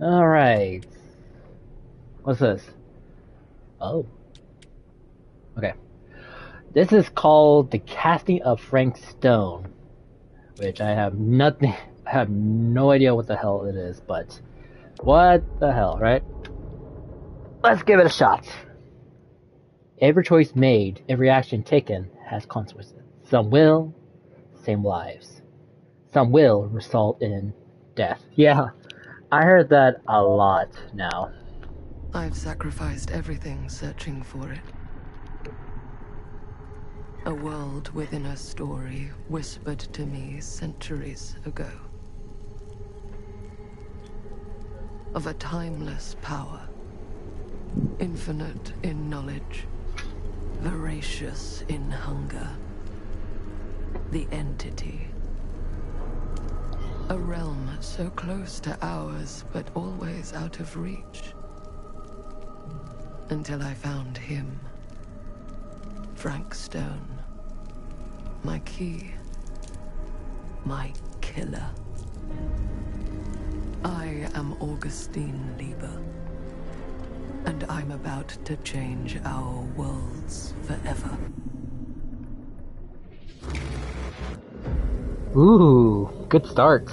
Alright. What's this? Oh, okay. This is called The Casting of Frank Stone, which I have nothing, I have no idea what the hell it is, but what the hell, right? Let's give it a shot. Every choice made, every action taken has consequences. Some will, same lives. Some will result in death. Yeah, I heard that a lot now. I've sacrificed everything searching for it. A world within a story whispered to me centuries ago. Of a timeless power. Infinite in knowledge. Voracious in hunger. The Entity. A realm so close to ours, but always out of reach. Until I found him. Frank Stone. My key. My killer. I am Augustine Lieber. And I'm about to change our worlds forever. Ooh, good start.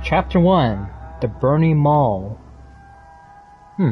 Chapter 1, The Burning Mall. Hmm.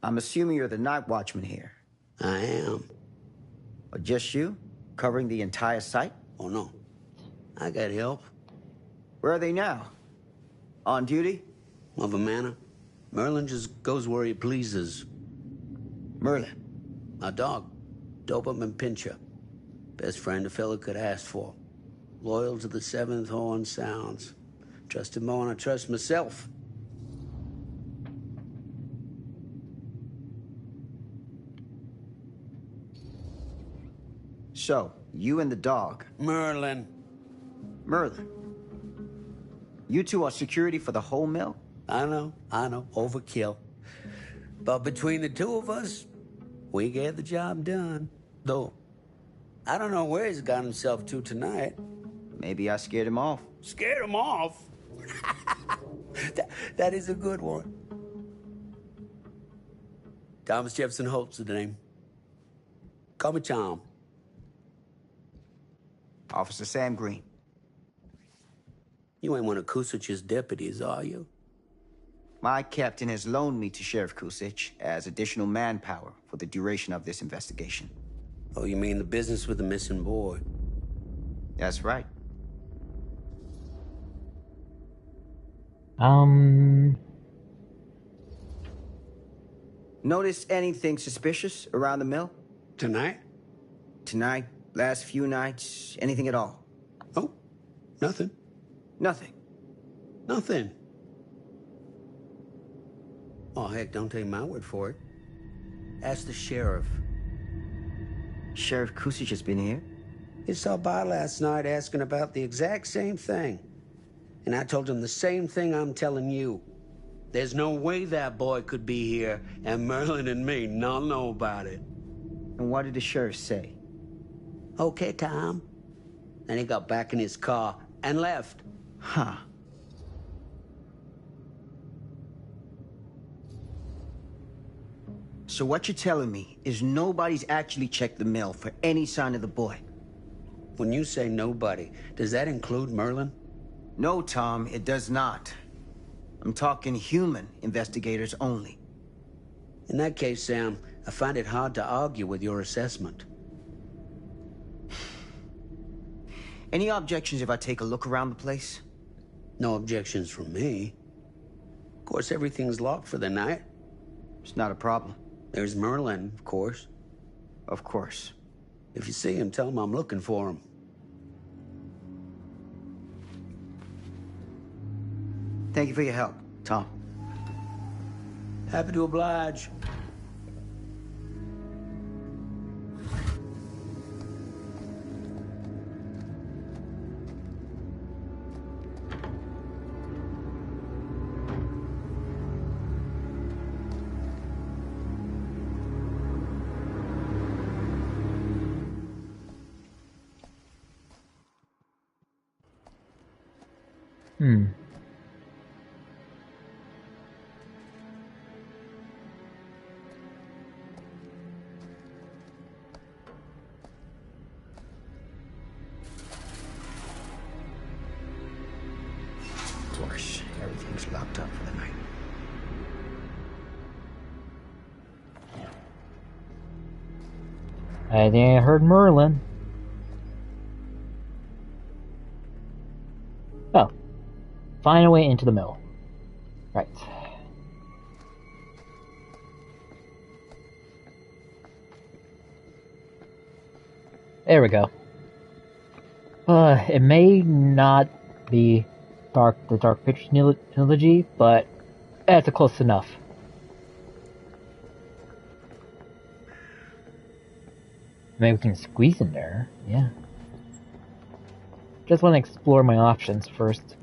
I'm assuming you're the night watchman here. I am. Or just you? Covering the entire site? Oh, no. I got help. Where are they now? On duty? Of a manner. Merlin just goes where he pleases. Merlin. My dog. Doberman Pinscher. Best friend a fella could ask for. Loyal to the seventh horn sounds. Trust him more than I trust myself. So, you and the dog. Merlin. Merlin. You two are security for the whole mill? I know. Overkill. But between the two of us, we get the job done. Though, I don't know where he's got himself to tonight. Maybe I scared him off. Scared him off? that is a good one. Thomas Jefferson Holt's the name. Call me Tom. Officer Sam Green. You ain't one of Kusich's deputies, are you? My captain has loaned me to Sheriff Kusich as additional manpower for the duration of this investigation. Oh, you mean the business with the missing boy? That's right. Notice anything suspicious around the mill? Tonight? Tonight, last few nights, anything at all? Oh, nothing. Nothing. Nothing. Oh, heck, don't take my word for it. Ask the sheriff. Sheriff Kusich has been here? He saw by last night asking about the exact same thing. And I told him the same thing I'm telling you. There's no way that boy could be here and Merlin and me not know about it. And what did the sheriff say? Okay, Tom. Then he got back in his car and left. Huh. So what you're telling me is nobody's actually checked the mill for any sign of the boy? When you say nobody, does that include Merlin? No, Tom, it does not. I'm talking human investigators only. In that case, Sam, I find it hard to argue with your assessment. Any objections if I take a look around the place? No objections from me. Of course, everything's locked for the night. It's not a problem. There's Merlin, of course. Of course. If you see him, tell him I'm looking for him. Thank you for your help, Tom. Happy to oblige. Of course, everything's locked up for the night. I think I heard Merlin. Oh. Find a way into the mill. Right. There we go. It may not be the Dark Pictures trilogy, but that's close enough. Maybe we can squeeze in there. Yeah. Just want to explore my options first.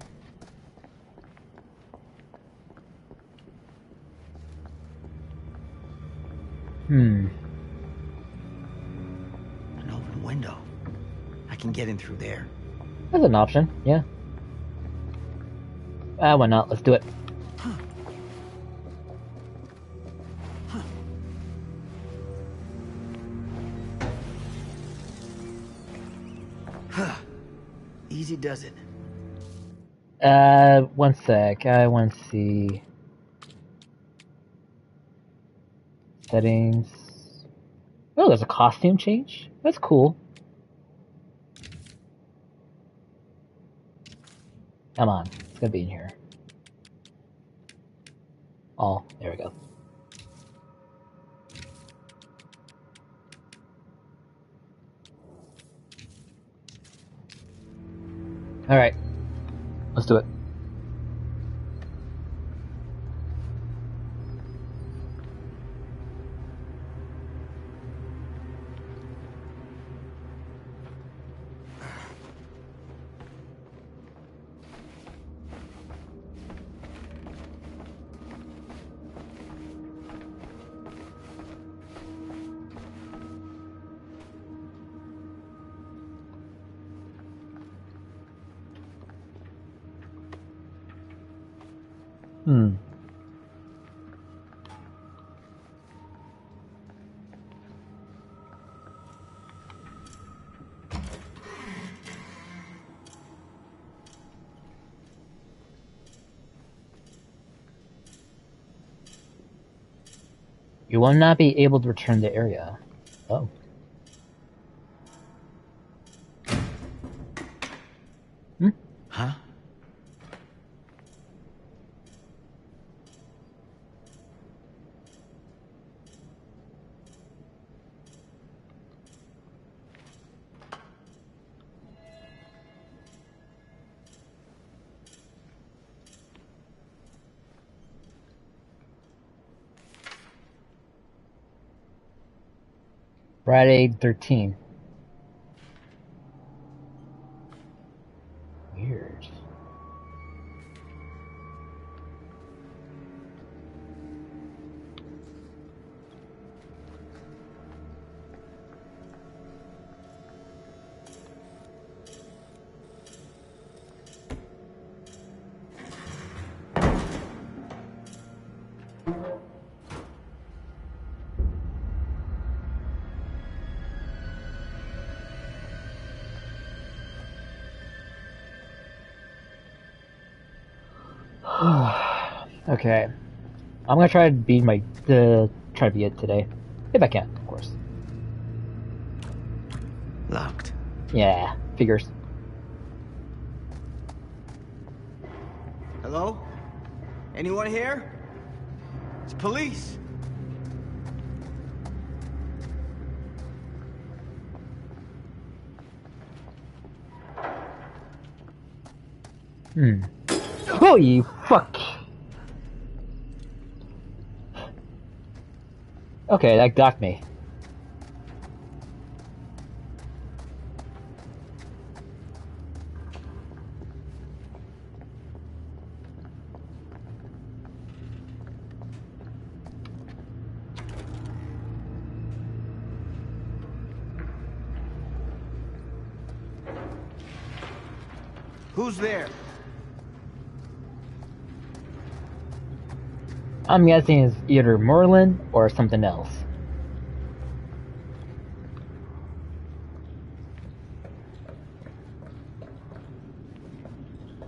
An open window. I can get in through there. That's an option, yeah. Why not? Let's do it. Easy does it. One sec. I want to see settings. Oh, there's a costume change. That's cool. Come on, it's gonna be in here. Oh, there we go. Alright, let's do it. Hmm. You will not be able to return the area. Oh. Hmm? Huh? Friday 13. Weird. Okay. I'm gonna try to beat it today. If I can, of course. Locked. Yeah, figures. Hello? Anyone here? It's police. Holy fuck! Okay, that got me. Who's there? I'm guessing it's either Merlin or something else.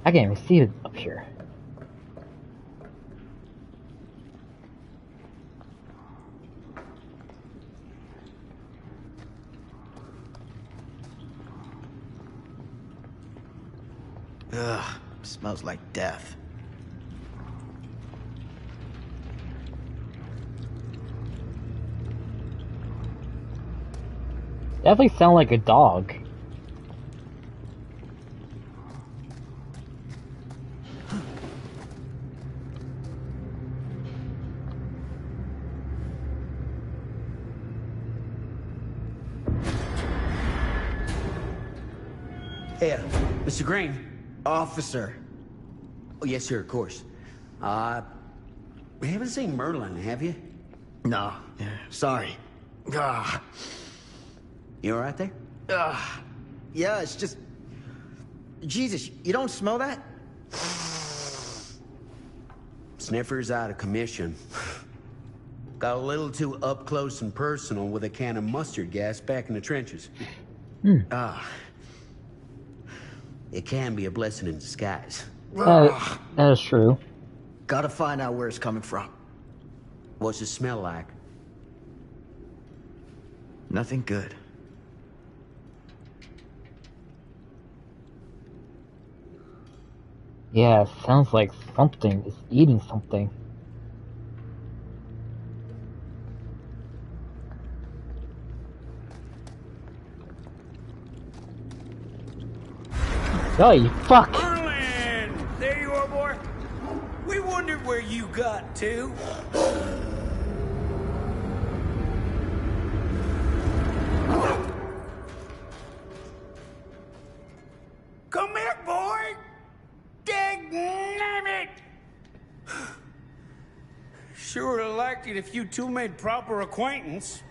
I can't even see it up here. Ugh, smells like death. Definitely sound like a dog. Hey, Mr. Green. Officer. Oh, yes, sir, of course. We haven't seen Merlin, have you? No, sorry. Ugh. You all right there? Yeah, it's just... Jesus, you don't smell that? Sniffer's out of commission. Got a little too up close and personal with a can of mustard gas back in the trenches. It can be a blessing in disguise. That is true. Gotta find out where it's coming from. What's it smell like? Nothing good. Yeah, it sounds like something is eating something. Oh, you fuck! Merlin! There you are, boy. We wondered where you got to. Come here, boy! Dang-nabbit! Sure would have liked it if you two made proper acquaintance.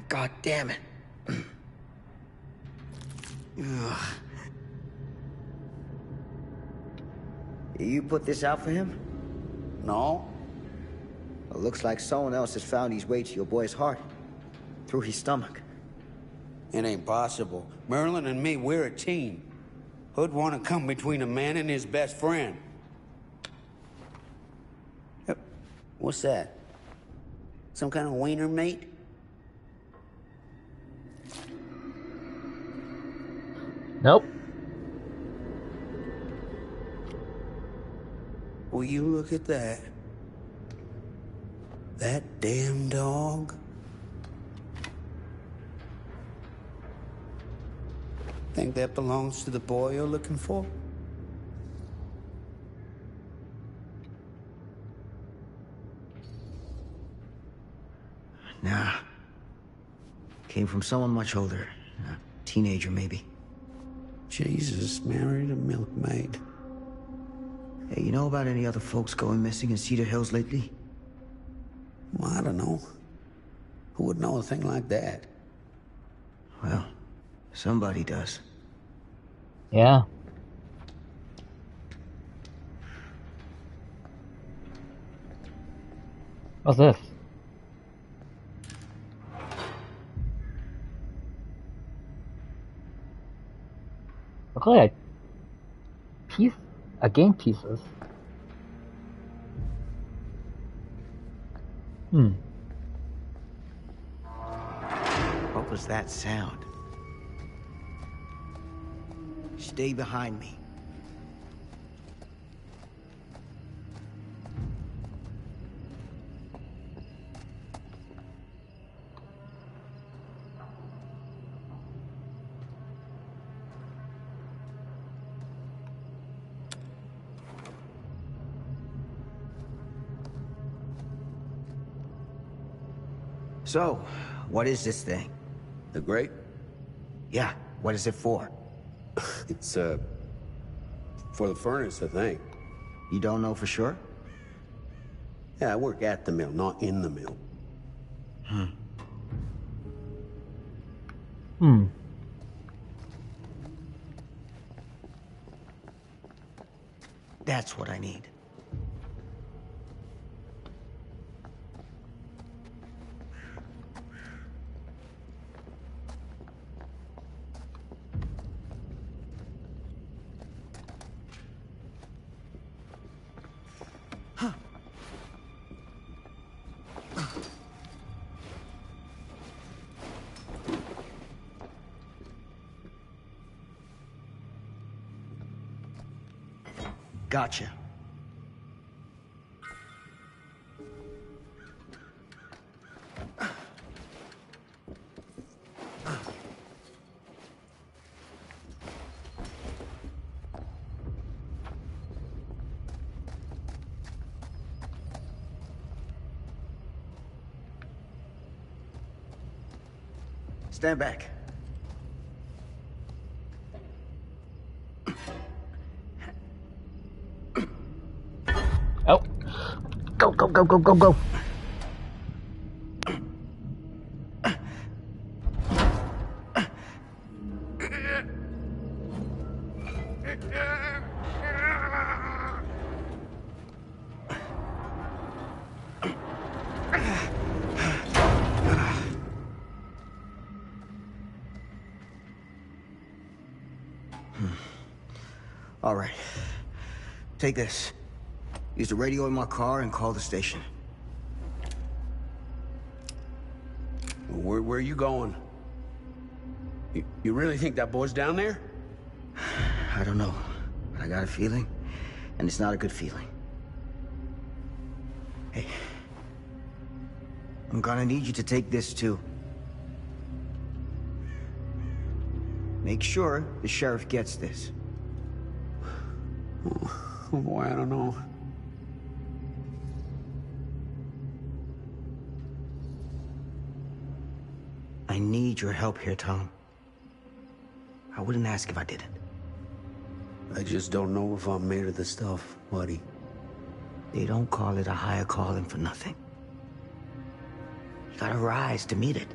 God damn it. Ugh. You put this out for him? No? It looks like someone else has found his way to your boy's heart. Through his stomach. It ain't possible. Merlin and me, we're a team. Who'd want to come between a man and his best friend? What's that? Some kind of wiener mate? Nope. Will you look at that? That damn dog? Think that belongs to the boy you're looking for? Nah. Came from someone much older. A teenager, maybe. Jesus married a milkmaid. Hey, you know about any other folks going missing in Cedar Hills lately? Well, I don't know. Who would know a thing like that? Well, somebody does. Yeah. What's this? Look like a game pieces. What was that sound? Stay behind me. So, what is this thing? The grate? Yeah, what is it for? It's, for the furnace, I think. You don't know for sure? Yeah, I work at the mill, not in the mill. That's what I need. Gotcha. Stand back. Oh. Go, go, go, go, go, go. All right. Take this. Use the radio in my car and call the station. Where are you going? You really think that boy's down there? I don't know, but I got a feeling, and it's not a good feeling. Hey, I'm gonna need you to take this too. Make sure the sheriff gets this. Oh boy, I don't know. I need your help here, Tom. I wouldn't ask if I didn't. I just don't know if I'm made of the stuff, buddy. They don't call it a higher calling for nothing. You gotta rise to meet it.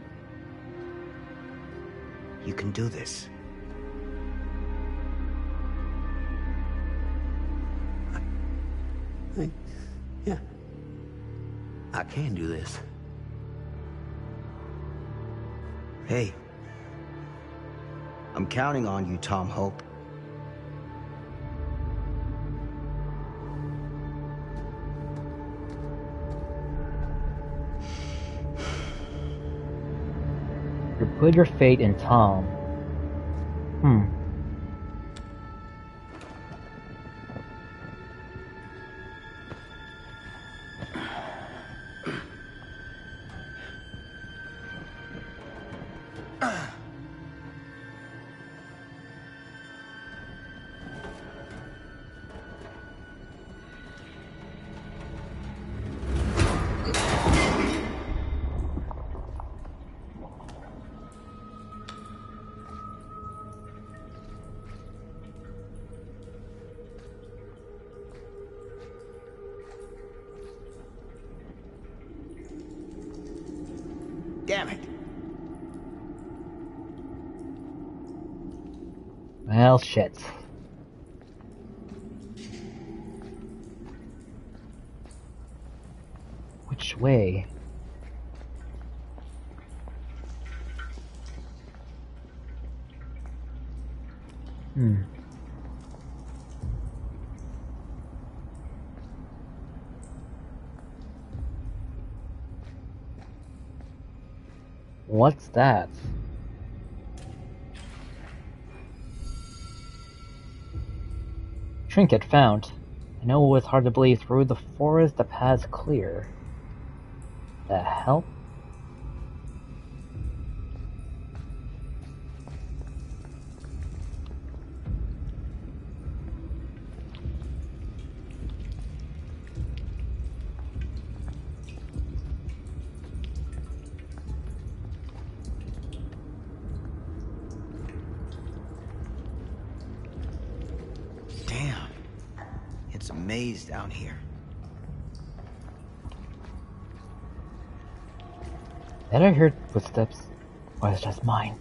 You can do this. Yeah. I can do this. Hey. I'm counting on you, Tom Hope. You put your fate in Tom. Damn it. Well, shit. Which way? What's that? Trinket found. I know it was hard to believe through the forest the path's clear. The hell? Damn. It's a maze down here. Did I hear footsteps? Or is it just mine?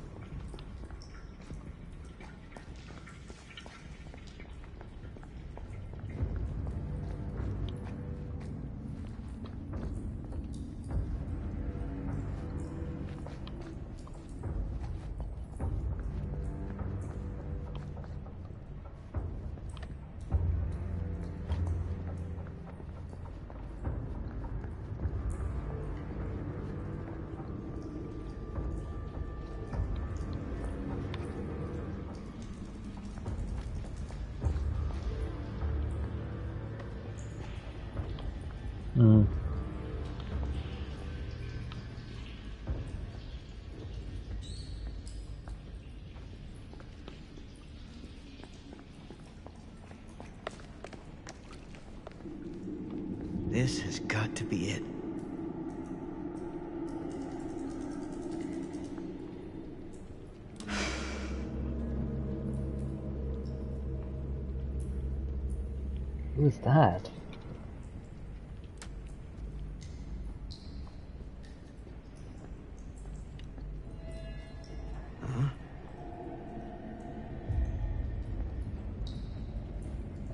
This has got to be it. Who's that?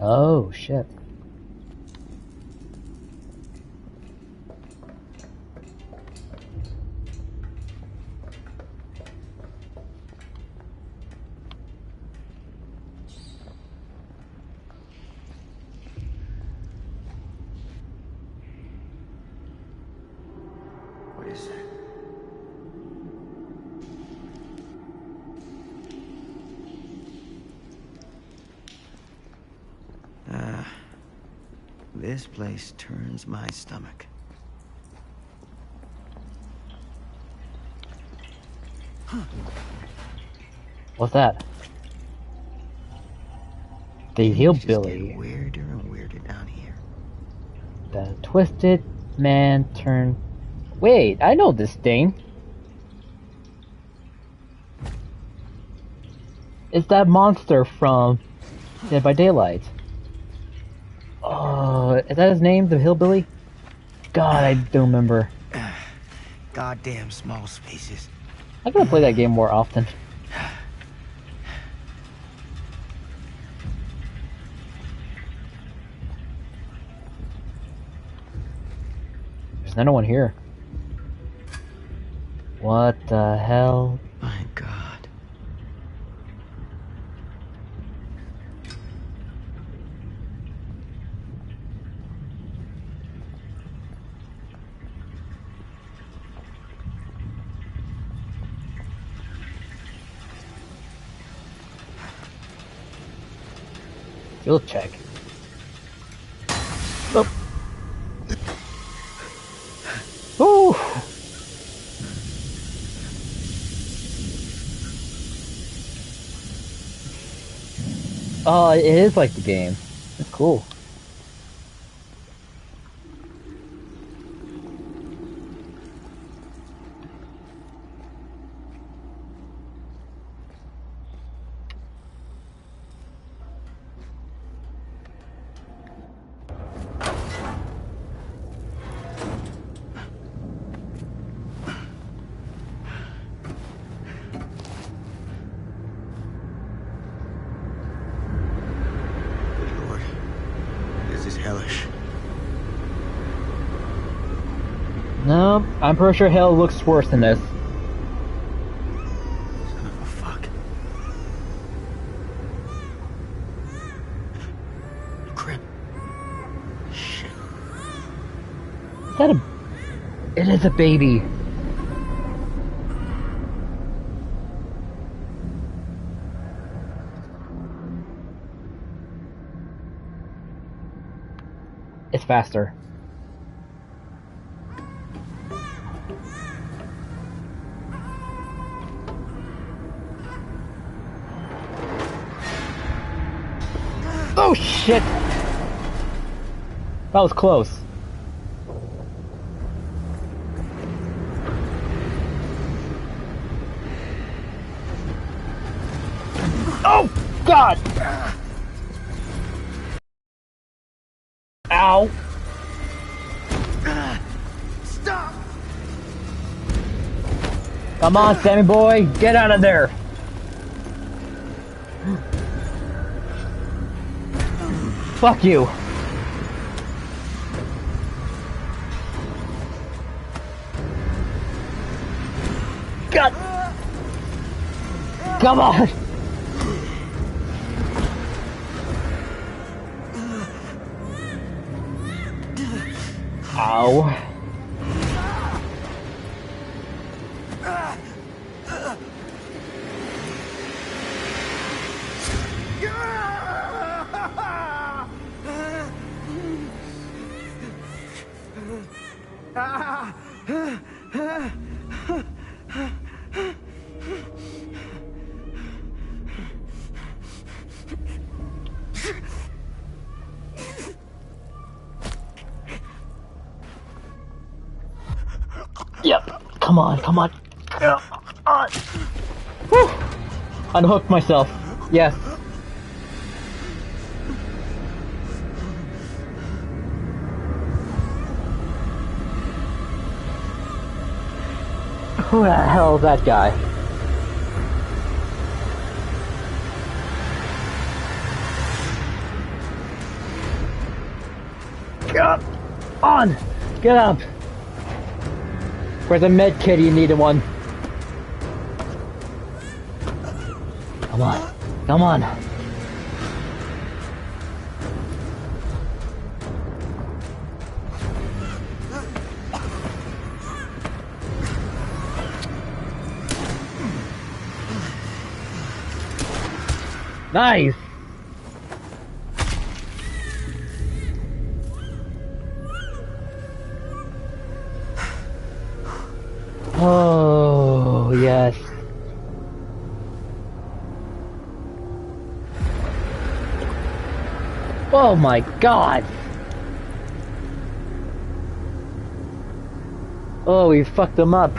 Oh, shit. What is that? This place turns my stomach. What's that? The It's just hillbilly. getting weirder and weirder down here. The twisted man turned. Wait, I know this thing. It's that monster from Dead by Daylight. Oh, is that his name? The hillbilly? God, I don't remember. Goddamn small spaces. I gotta play that game more often. There's no one here. What the hell? My God. Field check. Oh. Ooh. Oh, it is like the game. That's cool. No, I'm pretty sure hell looks worse than this. Son of a fuck. Crap. Shit. Is that a... It is a baby. It's faster. Oh shit! That was close. Oh God! Ow! Stop! Come on, Sammy boy, get out of there! Fuck you! God! Come on! Ow. Yep. Come on, come on. Come on. Whew. Unhooked myself. Yes. Who the hell is that guy? Get up! On! Get up! Where's a med kit? You needed one. Come on. Come on. Nice! Oh, yes. Oh my God! Oh, we fucked them up.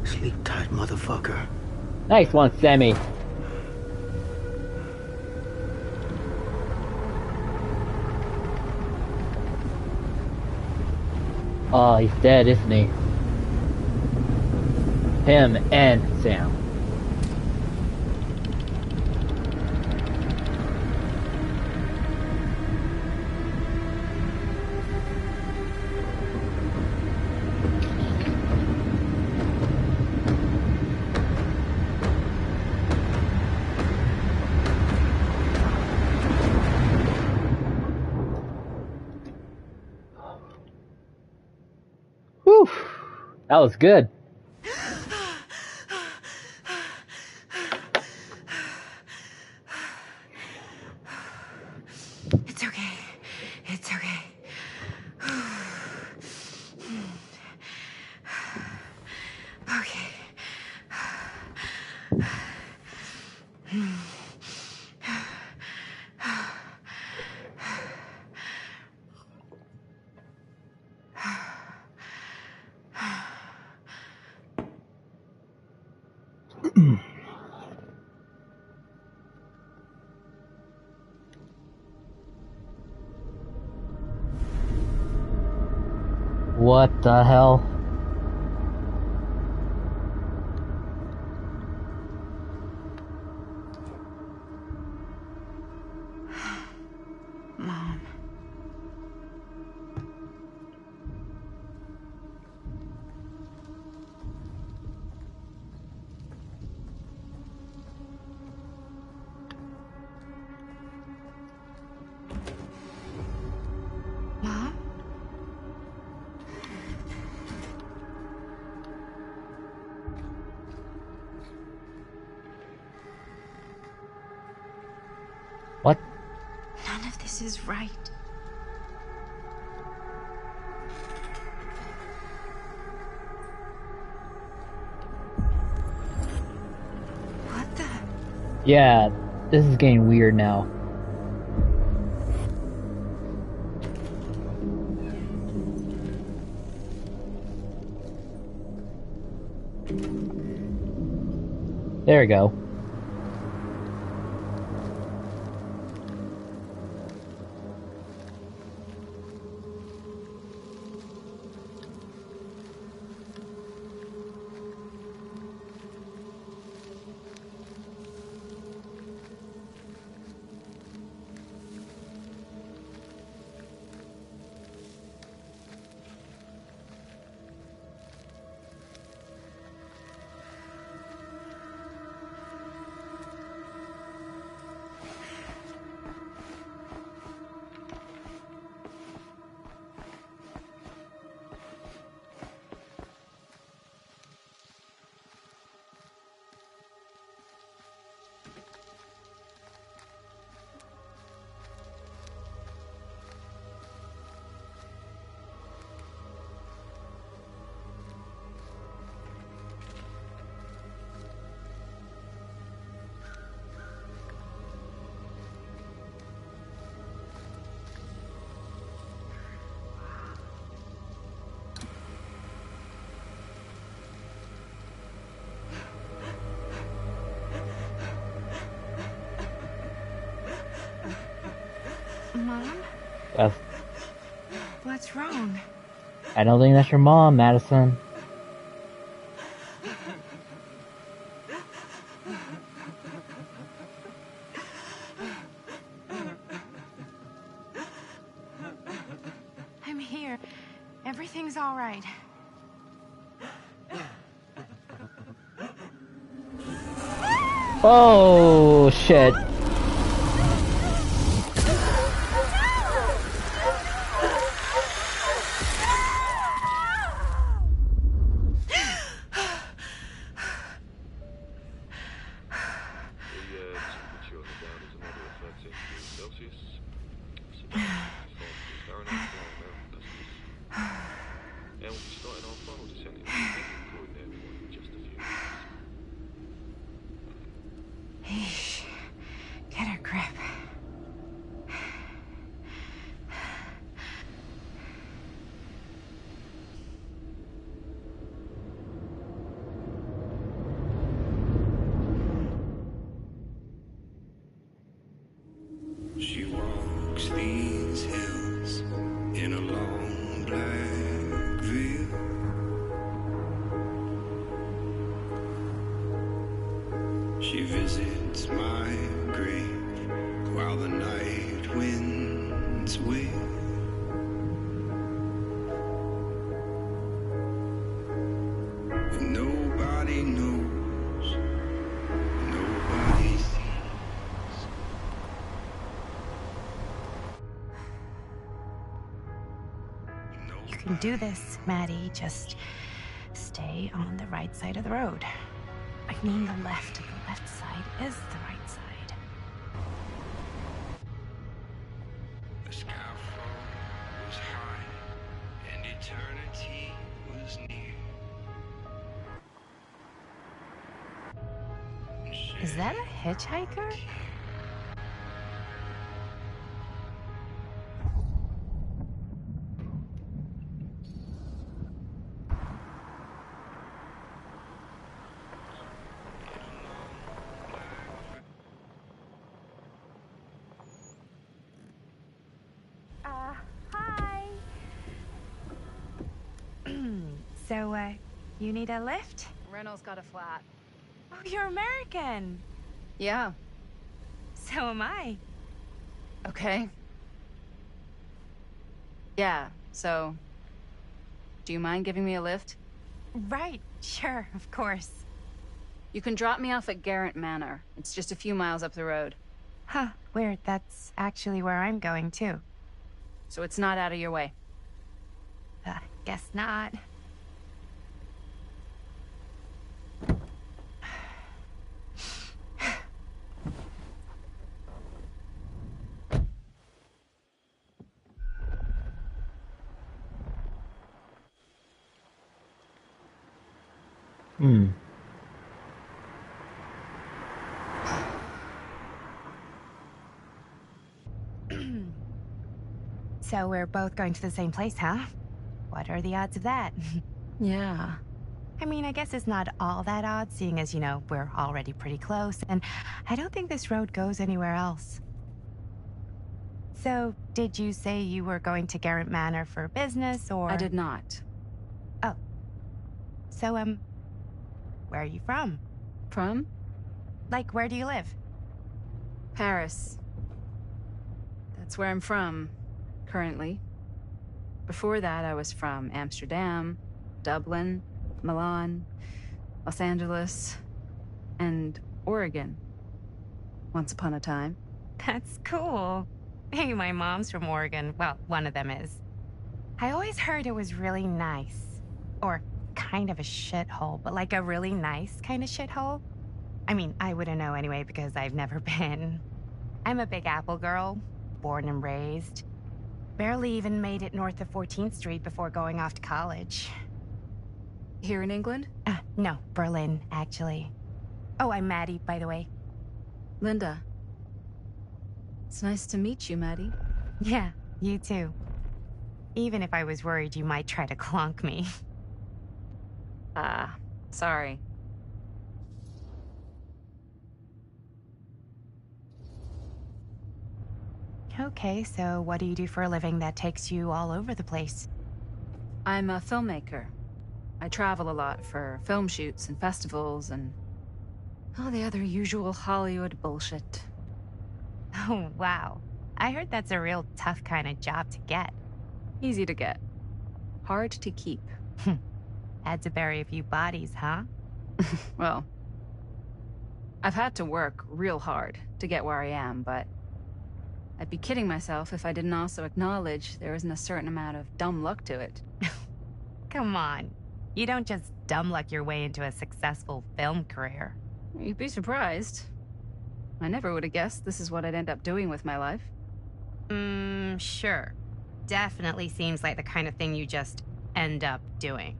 Sleep tight, motherfucker. Nice one, Sammy. Oh, he's dead, isn't he? Him and Sam. That was good. It's okay. It's okay. Okay. What the hell? Mom. Mom? What? None of this is right. What the? Yeah, this is getting weird now. There we go. Mom? That's, What's wrong? I don't think that's your mom, Madison. I'm here. Everything's all right. Oh, shit. Eesh. Get a grip. She walks these hills in a long black veil. She visits my grave while the night winds wail. Nobody knows, nobody sees. You can do this, Maddie. Just stay on the right side of the road. I mean the left. The left side is the right side. The scaffold was high, and eternity was near. Is that a hitchhiker? Hi. So, you need a lift? Reynolds got a flat. Oh, you're American. Yeah. So am I. Okay. Yeah, so... Do you mind giving me a lift? Right, sure, of course. You can drop me off at Garrett Manor. It's just a few miles up the road. Huh, weird. That's actually where I'm going, too. So it's not out of your way. Guess not. Hmm. So we're both going to the same place, huh? What are the odds of that? Yeah. I mean, I guess it's not all that odd, seeing as, you know, we're already pretty close, and I don't think this road goes anywhere else. So, did you say you were going to Garrett Manor for business, or...? I did not. Oh. So, where are you from? From? Like, where do you live? Paris. That's where I'm from, currently. Before that, I was from Amsterdam, Dublin, Milan, Los Angeles, and Oregon. Once upon a time. That's cool. Hey, my mom's from Oregon. Well, one of them is. I always heard it was really nice. Or kind of a shithole, but like a really nice kind of shithole. I mean, I wouldn't know anyway because I've never been. I'm a Big Apple girl, born and raised. Barely even made it north of 14th Street before going off to college. Here in England? No, Berlin, actually. Oh, I'm Maddie, by the way. Linda. It's nice to meet you, Maddie. Yeah, you too. Even if I was worried you might try to clonk me. Sorry. Okay, so what do you do for a living that takes you all over the place? I'm a filmmaker. I travel a lot for film shoots and festivals and all the other usual Hollywood bullshit. Oh, wow. I heard that's a real tough kind of job to get. Easy to get. Hard to keep. Had to bury a few bodies, huh? Well, I've had to work real hard to get where I am, but I'd be kidding myself if I didn't also acknowledge there isn't a certain amount of dumb luck to it. Come on. You don't just dumb luck your way into a successful film career. You'd be surprised. I never would have guessed this is what I'd end up doing with my life. Sure. Definitely seems like the kind of thing you just end up doing.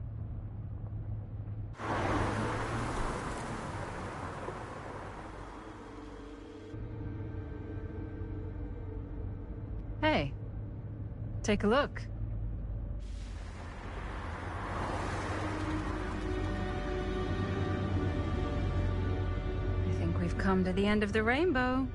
Hey, take a look. I think we've come to the end of the rainbow.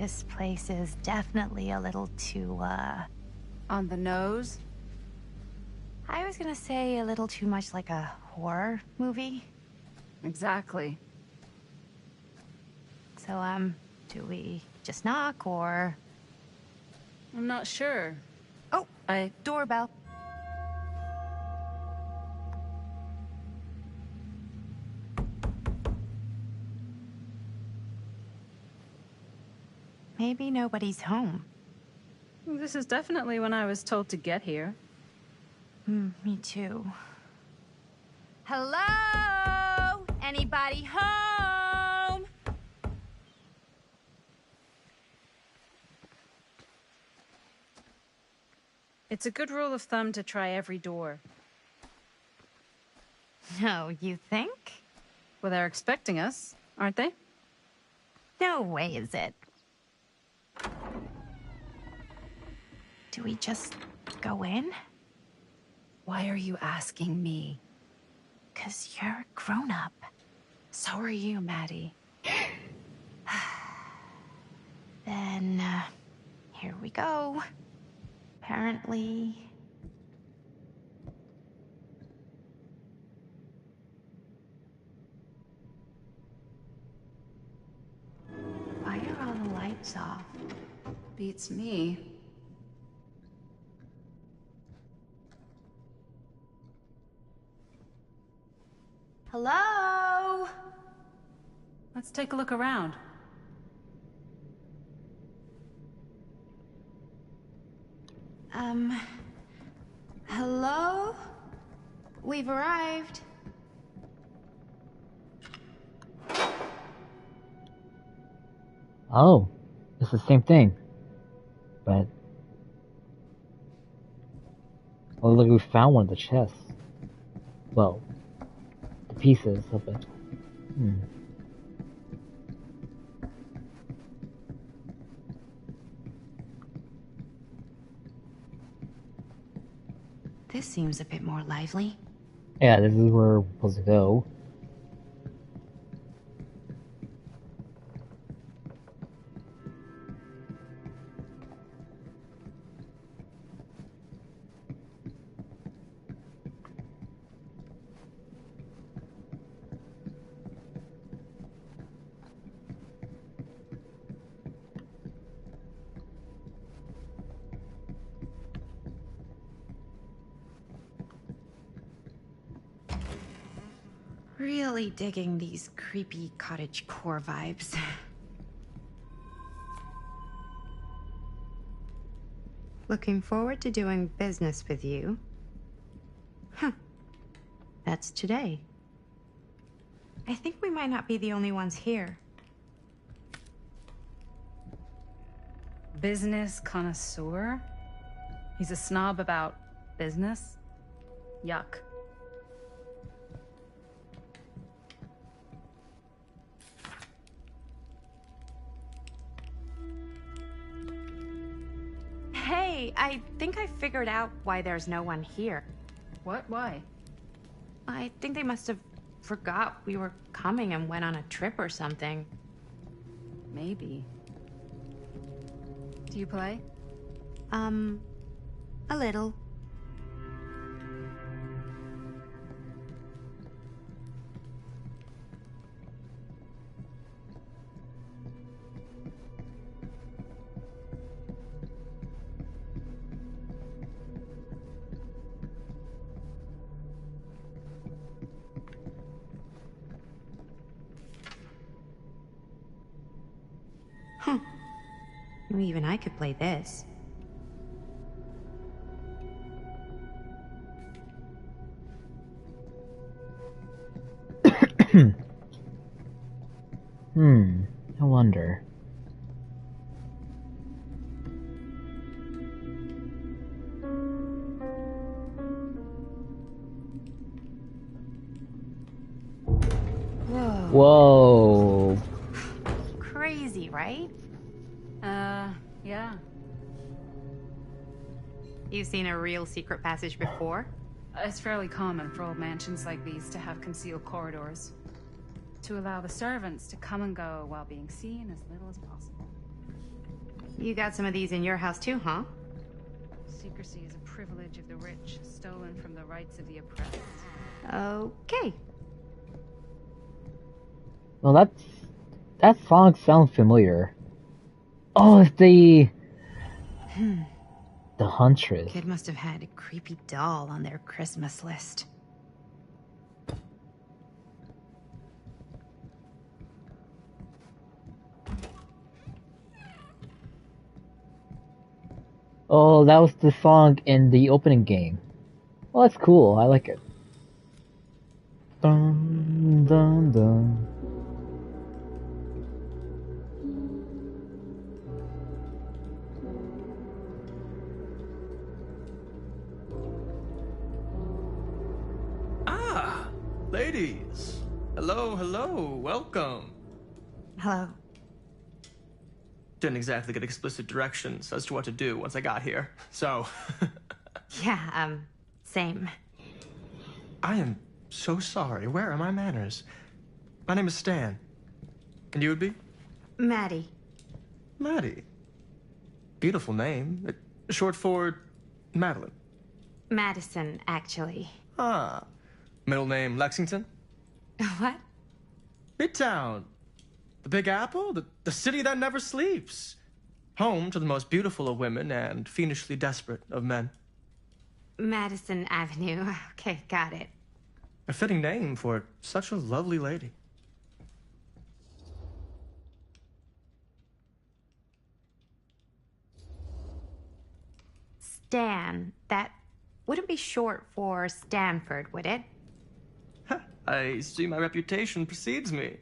This place is definitely a little too, On the nose? I was gonna say a little too much like a horror movie. Exactly. So, do we just knock, or... I'm not sure. Oh, doorbell. Maybe nobody's home. This is definitely when I was told to get here. Me too. Hello? Anybody home? It's a good rule of thumb to try every door. No, you think? Well, they're expecting us, aren't they? No way is it. Do we just go in? Why are you asking me? 'Cause you're a grown-up. So are you, Maddie. Then, here we go. Apparently... Why are all the lights off? Beats me. Hello? Let's take a look around. Hello? We've arrived. Oh, it's the same thing. But... oh, look, we found one of the chests. Well, the pieces of it. This seems a bit more lively. Yeah, this is where we're supposed to go. Really digging these creepy cottage core vibes. Looking forward to doing business with you. Huh. That's today. I think we might not be the only ones here. Business connoisseur? He's a snob about business? Yuck. Hey, I think I figured out why there's no one here. What? Why? I think they must have forgot we were coming and went on a trip or something. Maybe. Do you play? A little. Huh. Even I could play this. I wonder. Whoa. Whoa. Crazy, right? Yeah. You've seen a real secret passage before? It's fairly common for old mansions like these to have concealed corridors. To allow the servants to come and go while being seen as little as possible. You got some of these in your house too, huh? Secrecy is a privilege of the rich, stolen from the rights of the oppressed. Okay. Well, that song sounds familiar. Oh, it's the Huntress. Kid must have had a creepy doll on their Christmas list. Oh, that was the song in the opening game. Well, that's cool. I like it. Dun, dun, dun. Ah, ladies. Hello, hello. Welcome. Hello. Didn't exactly get explicit directions as to what to do once I got here, so... Yeah, same. I am so sorry. Where are my manners? My name is Stan. And you would be? Maddie. Maddie. Beautiful name. Short for Madeline. Madison, actually. Ah. Middle name Lexington? What? Midtown. The Big Apple? The city that never sleeps. Home to the most beautiful of women and fiendishly desperate of men. Madison Avenue. Okay, got it. A fitting name for such a lovely lady. Stan. That wouldn't be short for Stanford, would it? I see my reputation precedes me.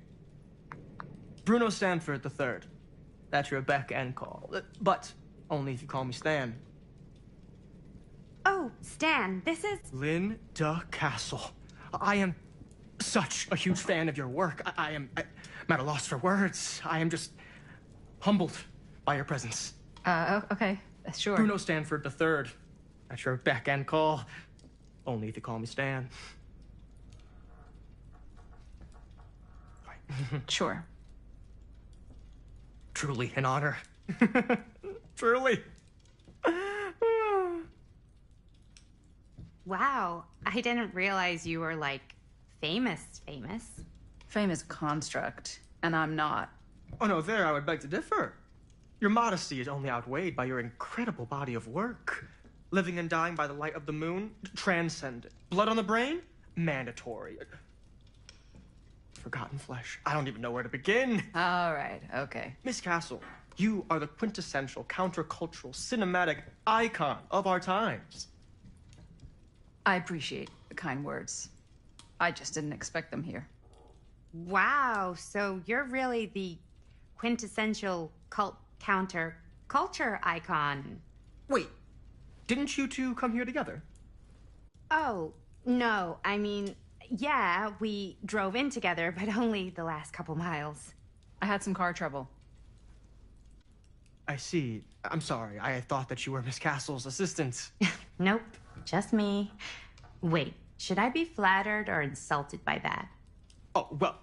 Bruno Stanford III. That's your beck and call. But only if you call me Stan. Oh, Stan, this is... Linda Castle. I am such a huge fan of your work. I'm at a loss for words. I am just humbled by your presence. Okay, sure. Bruno Stanford III. That's your beck and call. Only if you call me Stan. Sure. Truly an honor. Truly. Wow, I didn't realize you were, like, famous. Fame is a construct, and I'm not. Oh no, there I would beg to differ. Your modesty is only outweighed by your incredible body of work. Living and dying by the light of the moon, transcendent. Blood on the brain, mandatory. Forgotten flesh. I don't even know where to begin. All right, okay. Miss Castle, you are the quintessential countercultural cinematic icon of our times. I appreciate the kind words. I just didn't expect them here. Wow, so you're really the quintessential counter-culture icon. Wait, didn't you two come here together? Oh, no, I mean, yeah, we drove in together, but only the last couple miles. I had some car trouble. I see. I'm sorry. I thought that you were Miss Castle's assistant. Nope, just me. Wait, should I be flattered or insulted by that? Oh, well,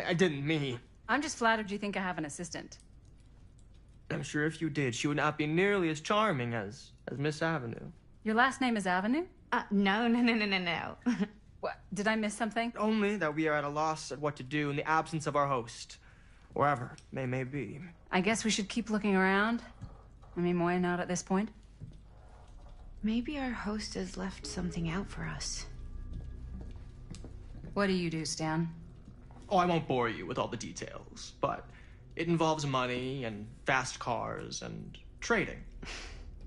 I didn't mean. I'm just flattered you think I have an assistant. I'm sure if you did, she would not be nearly as charming as Miss Avenue. Your last name is Avenue? No. What? Did I miss something? Only that we are at a loss at what to do in the absence of our host. Wherever they may be. I guess we should keep looking around. I mean, why not at this point? Maybe our host has left something out for us. What do you do, Stan? Oh, I won't bore you with all the details, but it involves money and fast cars and trading.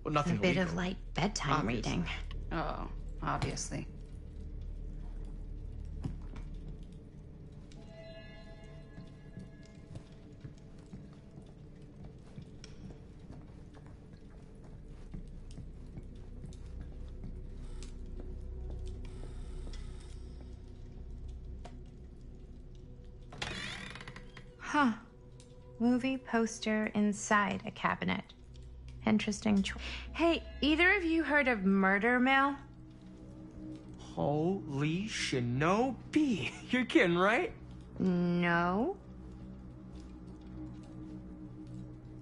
But nothing A bit illegal. of light bedtime Obviously. reading. Oh, obviously. Huh. Movie poster inside a cabinet. Interesting choice. Hey, either of you heard of Murder Mill? Holy shinobi. You're kidding, right? No.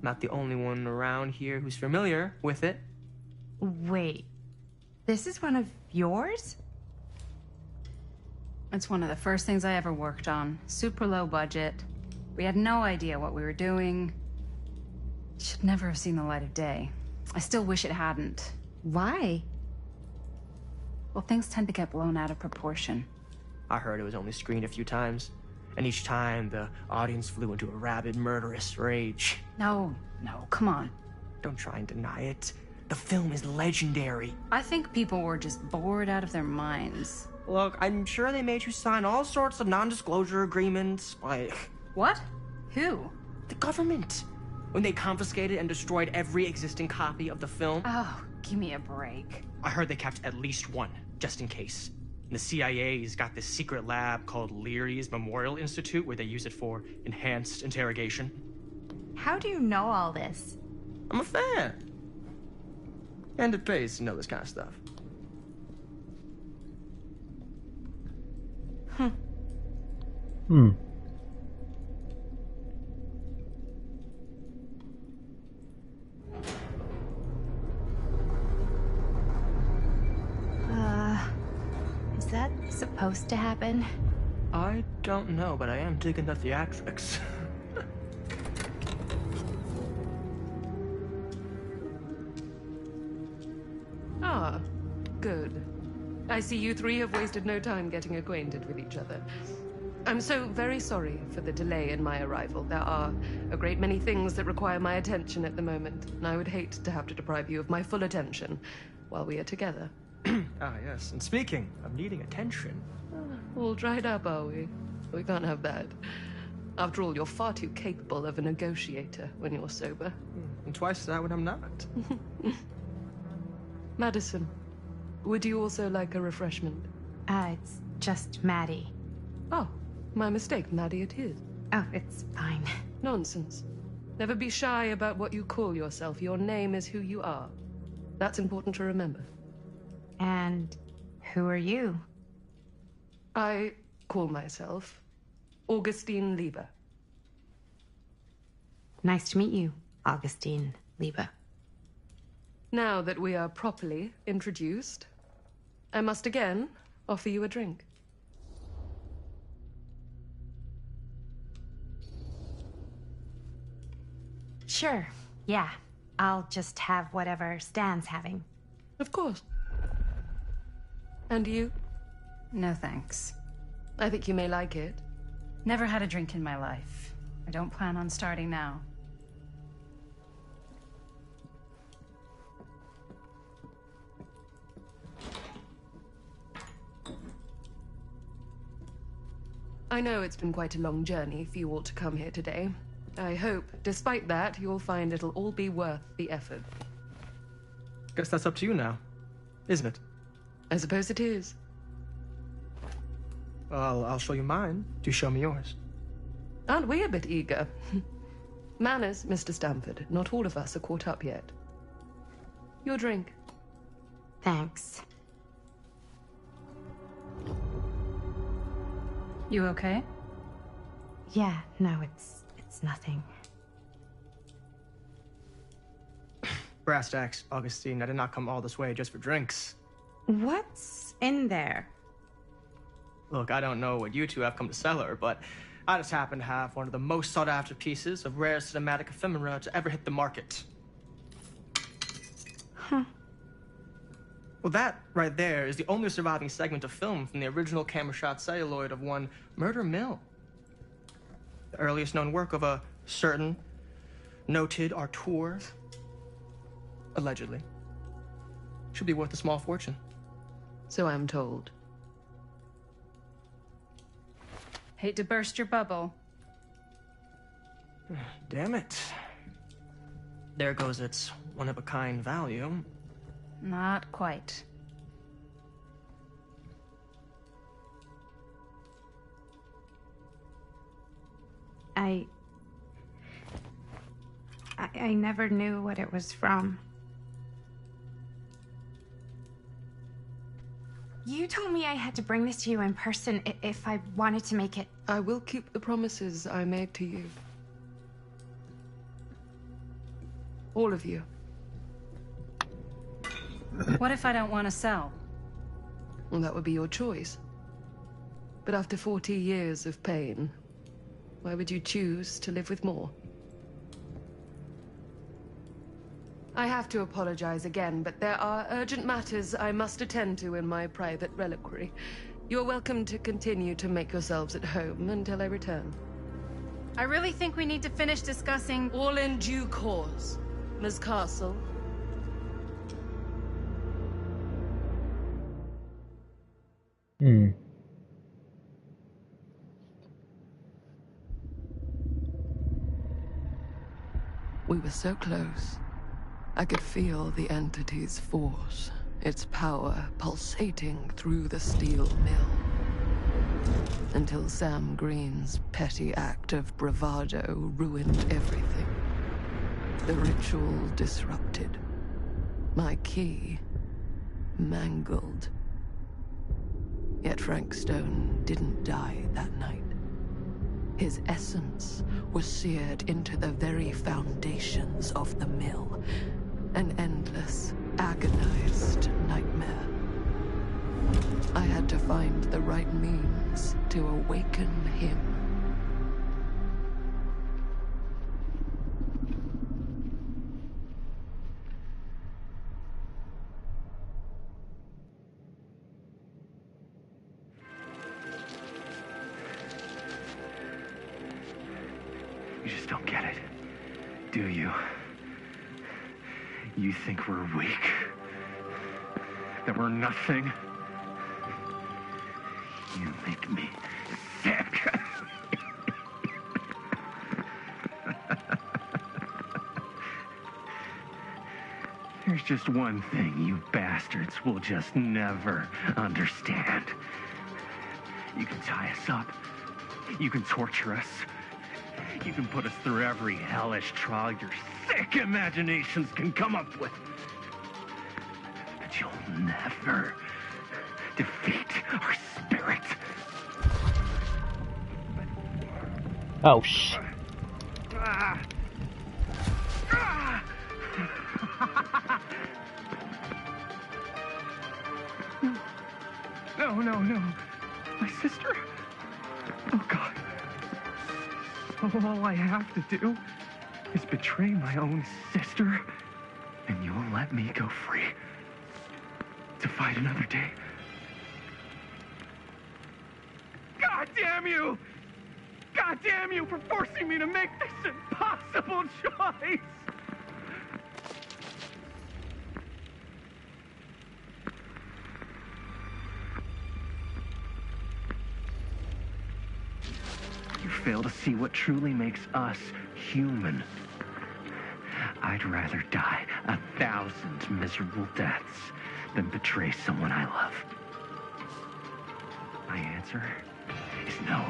Not the only one around here who's familiar with it. Wait, this is one of yours? It's one of the first things I ever worked on. Super low budget. We had no idea what we were doing. Should never have seen the light of day. I still wish it hadn't. Why? Well, things tend to get blown out of proportion. I heard it was only screened a few times, and each time the audience flew into a rabid, murderous rage. No, come on. Don't try and deny it. The film is legendary. I think people were just bored out of their minds. Look, I'm sure they made you sign all sorts of non-disclosure agreements, like... What? Who? The government. When they confiscated and destroyed every existing copy of the film. Oh, give me a break. I heard they kept at least one, just in case. And the CIA's got this secret lab called Leary's Memorial Institute where they use it for enhanced interrogation. How do you know all this? I'm a fan. And it pays to know this kind of stuff. Hmm. Is that supposed to happen? I don't know, but I am digging the theatrics. Ah, good. I see you three have wasted no time getting acquainted with each other. I'm so very sorry for the delay in my arrival. There are a great many things that require my attention at the moment, and I would hate to have to deprive you of my full attention while we are together. Ah, yes. And speaking of needing attention... All dried up, are we? We can't have that. After all, you're far too capable of a negotiator when you're sober. And twice that when I'm not. Madison, would you also like a refreshment? It's just Maddie. Oh, my mistake, Maddie it is. Oh, it's fine. Nonsense. Never be shy about what you call yourself. Your name is who you are. That's important to remember. And who are you? I call myself Augustine Lieber. Nice to meet you, Augustine Lieber. Now that we are properly introduced, I must again offer you a drink. Sure, yeah. I'll just have whatever Stan's having. Of course. And you? No thanks. I think you may like it. Never had a drink in my life. I don't plan on starting now. I know it's been quite a long journey for you all to come here today. I hope, despite that, you'll find it'll all be worth the effort. Guess that's up to you now, isn't it? I suppose it is. Well, I'll show you mine. Do show me yours. Aren't we a bit eager? Manners, Mr. Stamford. Not all of us are caught up yet. Your drink. Thanks. You okay? Yeah, no, it's nothing. Brass tacks, Augustine. I did not come all this way just for drinks. What's in there? Look, I don't know what you two have come to cellar, but I just happen to have one of the most sought-after pieces of rare cinematic ephemera to ever hit the market. Huh. Well, that right there is the only surviving segment of film from the original camera-shot celluloid of one Murder Mill. The earliest known work of a certain noted auteur, allegedly. Should be worth a small fortune. So I'm told. Hate to burst your bubble. Damn it. There goes its one-of-a-kind value. Not quite. I never knew what it was from. You told me I had to bring this to you in person if I wanted to make it. I will keep the promises I made to you. All of you. What if I don't want to sell? Well, that would be your choice. But after 40 years of pain, why would you choose to live with more? I have to apologize again, but there are urgent matters I must attend to in my private reliquary. You're welcome to continue to make yourselves at home until I return. I really think we need to finish discussing... All in due course, Ms. Castle. Hmm. We were so close. I could feel the entity's force, its power pulsating through the steel mill. Until Sam Green's petty act of bravado ruined everything. The ritual disrupted. My key mangled. Yet Frank Stone didn't die that night. His essence was seared into the very foundations of the mill. An endless, agonized nightmare. I had to find the right means to awaken him. You just don't get it, do you? You think we're weak? That we're nothing? You make me sick. There's just one thing you bastards will just never understand. You can tie us up. You can torture us. You can put us through every hellish trial your sick imaginations can come up with. But you'll never defeat our spirit. Oh, shh. No. My sister? Oh, God. All I have to do is betray my own sister, and you will let me go free to fight another day. God damn you! God damn you for forcing me to make this impossible choice! You fail to see what truly makes us human. I'd rather die 1,000 miserable deaths than betray someone I love. My answer is no.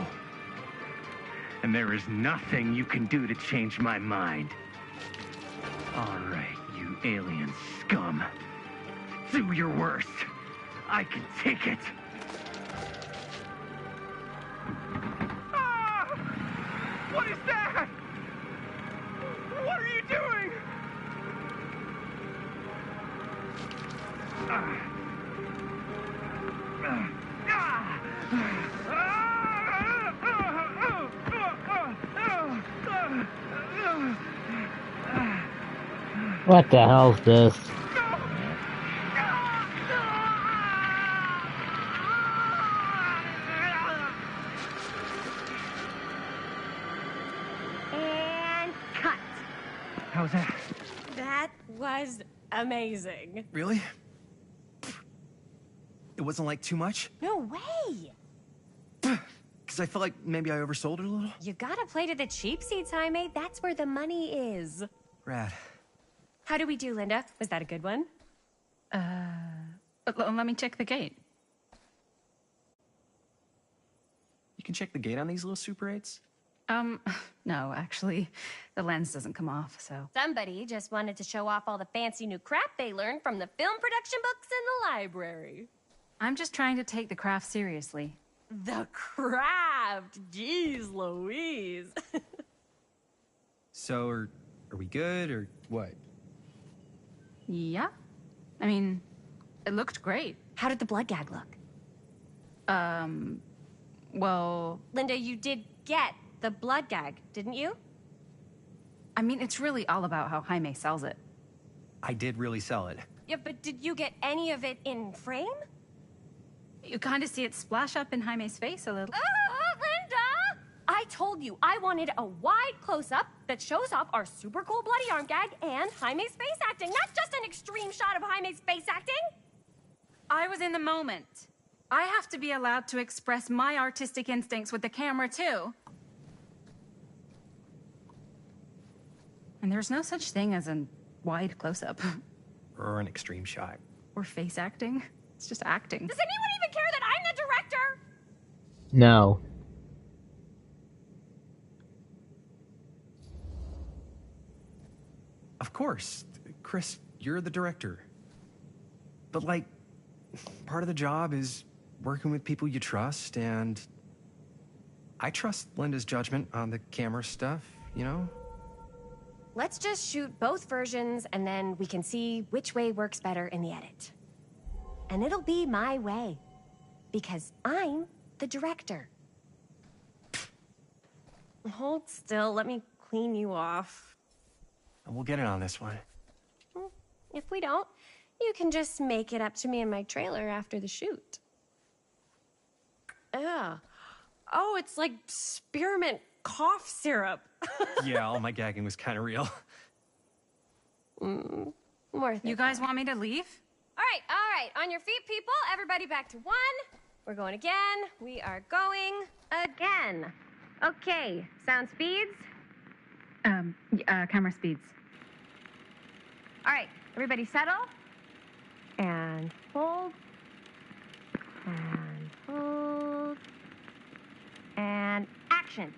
And there is nothing you can do to change my mind. All right, you alien scum. Do your worst. I can take it. What is that? What are you doing? What the hell's this? And cut. How's that? That was amazing. Really? It wasn't like too much? No way. Because I felt like maybe I oversold it a little. You gotta play to the cheap seats, Jaime. That's where the money is. Rad. How do we do, Linda? Was that a good one? Let me check the gate. You can check the gate on these little Super 8s? No, actually, the lens doesn't come off, so... Somebody just wanted to show off all the fancy new crap they learned from the film production books in the library. I'm just trying to take the craft seriously. The craft! Jeez Louise. So, are we good, or what? Yeah. I mean, it looked great. How did the blood gag look? Well... Linda, you did get the blood gag, didn't you? I mean, it's really all about how Jaime sells it. I did really sell it. Yeah, but did you get any of it in frame? You kind of see it splash up in Jaime's face a little. Linda! I told you I wanted a wide close-up that shows off our super cool bloody arm gag and Jaime's face acting, not just an extreme shot of Jaime's face acting. I was in the moment. I have to be allowed to express my artistic instincts with the camera, too. And there's no such thing as a wide close-up. Or an extreme shot. Or face acting. It's just acting. Does anyone even care that I'm the director? No. Of course. Chris, you're the director. But, like, part of the job is working with people you trust, and I trust Linda's judgment on the camera stuff, you know? Let's just shoot both versions, and then we can see which way works better in the edit. And it'll be my way, because I'm the director. Hold still, let me clean you off. We'll get it on this one. If we don't, you can just make it up to me in my trailer after the shoot. Ugh. Oh, it's like spearmint cough syrup. Yeah, all my gagging was kind of real. More You guys want me to leave? All right. On your feet, people. Everybody back to 1. We're going again. We are going again. Okay, sound speeds. Camera speeds. All right, everybody settle. And hold. And hold. And action.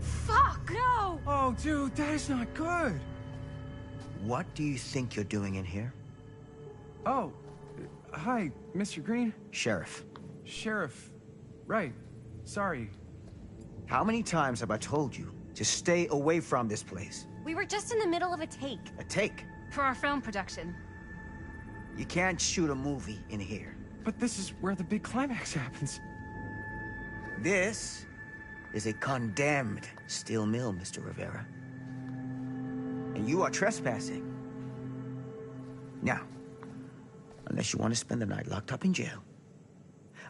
Fuck! No! Oh, dude, that is not good. What do you think you're doing in here? Oh, hi, Mr. Green. Sheriff. Sheriff. Right. Sorry. How many times have I told you to stay away from this place? We were just in the middle of a take. A take? For our film production. You can't shoot a movie in here. But this is where the big climax happens. This is a condemned steel mill, Mr. Rivera. And you are trespassing. Now, unless you want to spend the night locked up in jail,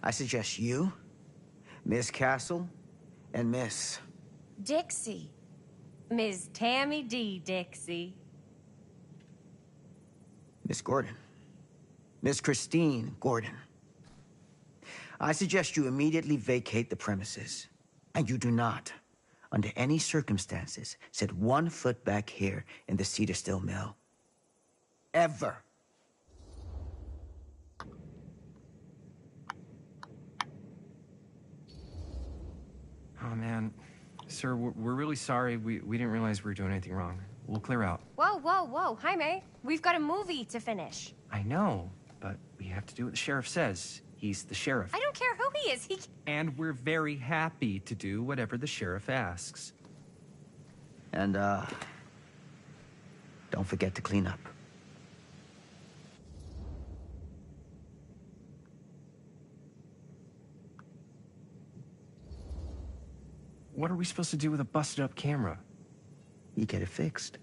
I suggest you, Miss Castle, and Miss... Dixie. Ms. Tammy D. Dixie. Miss Gordon. Miss Christine Gordon. I suggest you immediately vacate the premises. And you do not, under any circumstances, set 1 foot back here in the Cedar Steel Mill. Ever. Oh, man. Sir, we're really sorry. We didn't realize we were doing anything wrong. We'll clear out. Whoa. Jaime, we've got a movie to finish. I know, but we have to do what the sheriff says. He's the sheriff. I don't care who he is. And we're very happy to do whatever the sheriff asks. And, don't forget to clean up. What are we supposed to do with a busted-up camera? You get it fixed.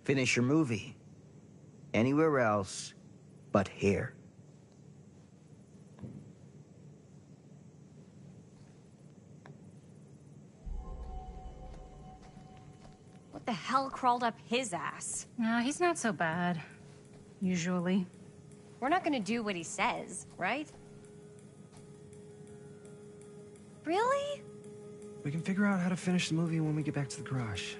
Finish your movie. Anywhere else but here. What the hell crawled up his ass? No, he's not so bad. Usually. We're not gonna do what he says, right? Really? We can figure out how to finish the movie when we get back to the garage.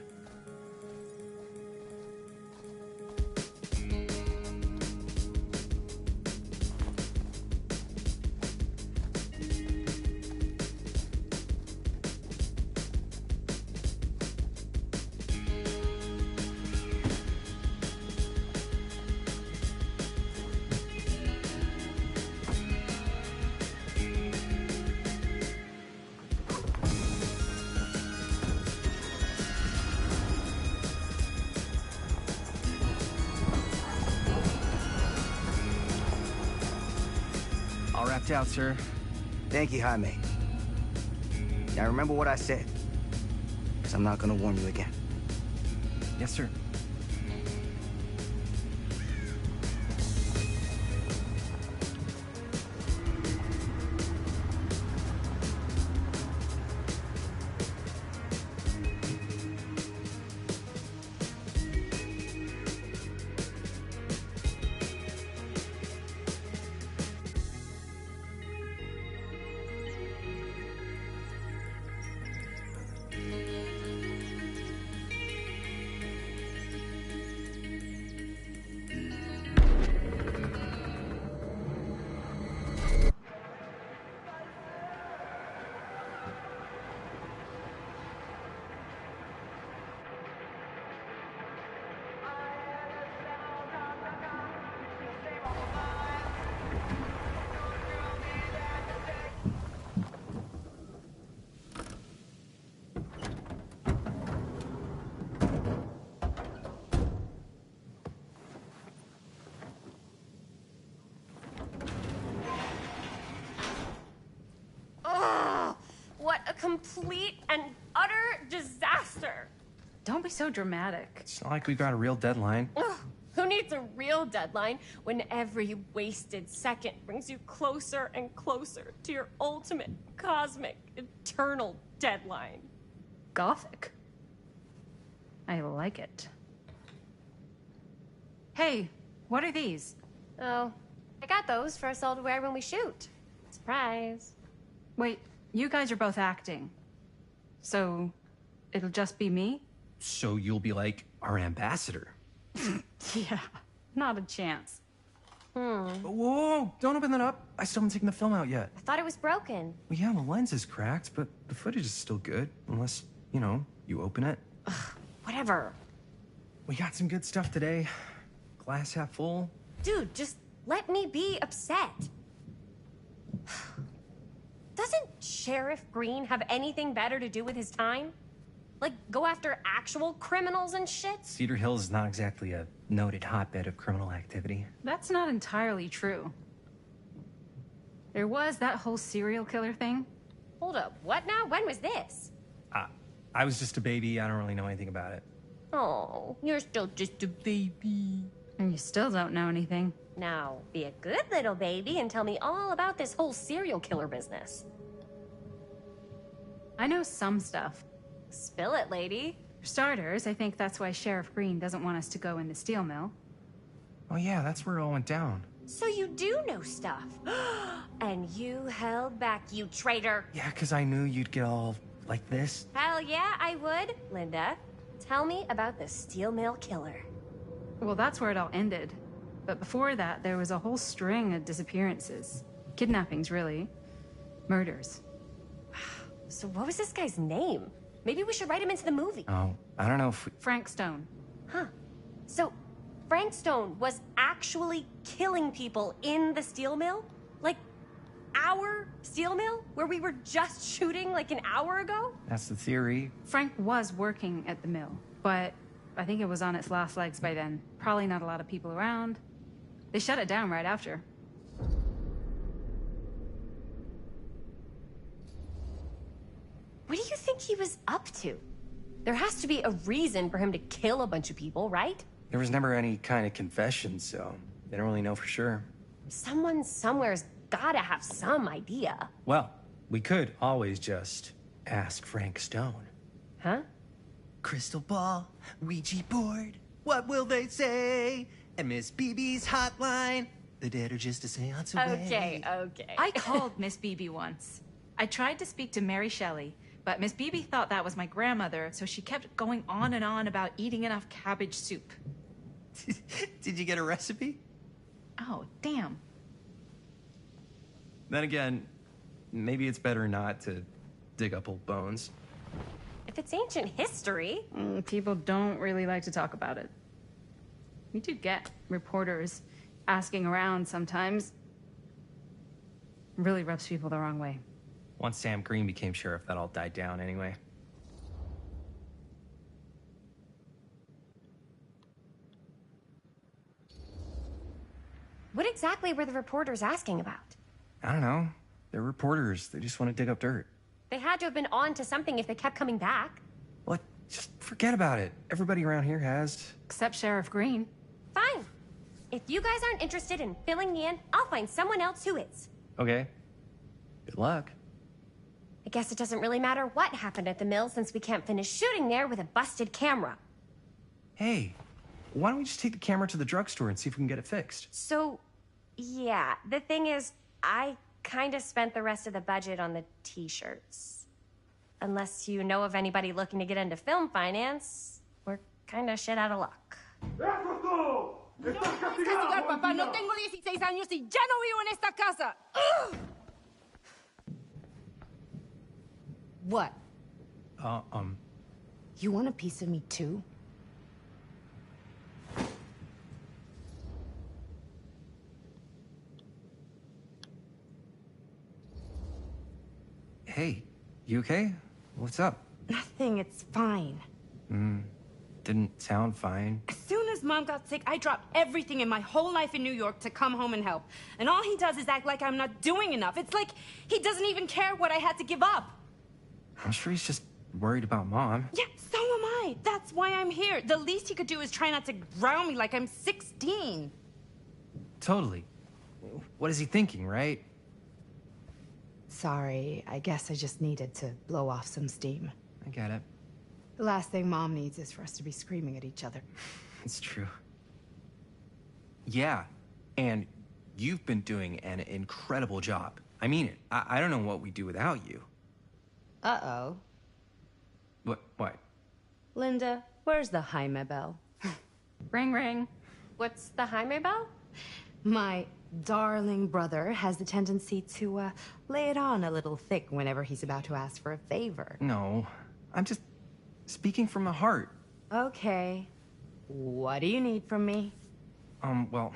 worked out, sir. Thank you, Jaime. Now remember what I said, because I'm not gonna warn you again. Yes, sir. What a complete and utter disaster! Don't be so dramatic. It's not like we got a real deadline. Ugh, who needs a real deadline when every wasted second brings you closer and closer to your ultimate, cosmic, eternal deadline? Gothic. I like it. Hey, what are these? Oh, I got those for us all to wear when we shoot. Surprise. Wait, you guys are both acting. So, it'll just be me? So you'll be like our ambassador. Yeah, not a chance. Whoa, don't open that up. I still haven't taken the film out yet. I thought it was broken. Well, yeah, the lens is cracked, but the footage is still good. Unless, you know, you open it. Whatever. We got some good stuff today. Glass half full. Dude, just let me be upset. Doesn't Sheriff Green have anything better to do with his time? Like, go after actual criminals and shit? Cedar Hills is not exactly a noted hotbed of criminal activity. That's not entirely true. There was that whole serial killer thing. Hold up, what now? When was this? I was just a baby. I don't really know anything about it. Oh, you're still just a baby. And you still don't know anything. Now, be a good little baby and tell me all about this whole serial killer business. I know some stuff. Spill it, lady. For starters, I think that's why Sheriff Green doesn't want us to go in the steel mill. Oh yeah, that's where it all went down. So you do know stuff. And you held back, you traitor. Yeah, because I knew you'd get all like this. Hell yeah, I would. Linda, tell me about the steel mill killer. Well, that's where it all ended. But before that, there was a whole string of disappearances. Kidnappings, really. Murders. So what was this guy's name? Maybe we should write him into the movie. Oh, I don't know if we... Frank Stone. Huh. So, Frank Stone was actually killing people in the steel mill? Like, our steel mill? Where we were just shooting like an hour ago? That's the theory. Frank was working at the mill, but I think it was on its last legs by then. Probably not a lot of people around. They shut it down right after. What do you think he was up to? There has to be a reason for him to kill a bunch of people, right? There was never any kind of confession, so they don't really know for sure. Someone somewhere's gotta have some idea. Well, we could always just ask Frank Stone. Huh? Crystal ball, Ouija board, what will they say? And Miss BB's hotline, the dead are just a seance away. Okay. I called Miss Beebe once. I tried to speak to Mary Shelley, but Miss Beebe thought that was my grandmother, so she kept going on and on about eating enough cabbage soup. Did you get a recipe? Oh, damn. Then again, maybe it's better not to dig up old bones. If it's ancient history. People don't really like to talk about it. We do get reporters asking around sometimes. Really rubs people the wrong way. Once Sam Green became sheriff, that all died down anyway. What exactly were the reporters asking about? I don't know. They're reporters. They just want to dig up dirt. They had to have been on to something if they kept coming back. What? Just forget about it. Everybody around here has. Except Sheriff Green. Fine. If you guys aren't interested in filling me in, I'll find someone else who is. Okay. Good luck. I guess it doesn't really matter what happened at the mill since we can't finish shooting there with a busted camera. Hey, why don't we just take the camera to the drugstore and see if we can get it fixed? So, yeah, the thing is, I kind of spent the rest of the budget on the t-shirts. Unless you know of anybody looking to get into film finance, we're kind of shit out of luck. Castigar, papá. No tengo 16 años y ya no vivo en esta casa. Ugh. What? You want a piece of me too? Hey, you okay? What's up? Nothing, it's fine. Didn't sound fine. As soon as Mom got sick, I dropped everything in my whole life in New York to come home and help. And all he does is act like I'm not doing enough. It's like he doesn't even care what I had to give up. I'm sure he's just worried about Mom. Yeah, so am I. That's why I'm here. The least he could do is try not to ground me like I'm 16. Totally. What is he thinking, right? Sorry, I guess I just needed to blow off some steam. I get it. The last thing Mom needs is for us to be screaming at each other. It's true. Yeah, and you've been doing an incredible job. I mean it. I don't know what we'd do without you. Uh-oh. What? Linda, where's the Jaime bell? Ring, ring. What's the Jaime bell? My darling brother has the tendency to, lay it on a little thick whenever he's about to ask for a favor. No, I'm just speaking from the heart. Okay. What do you need from me? Well,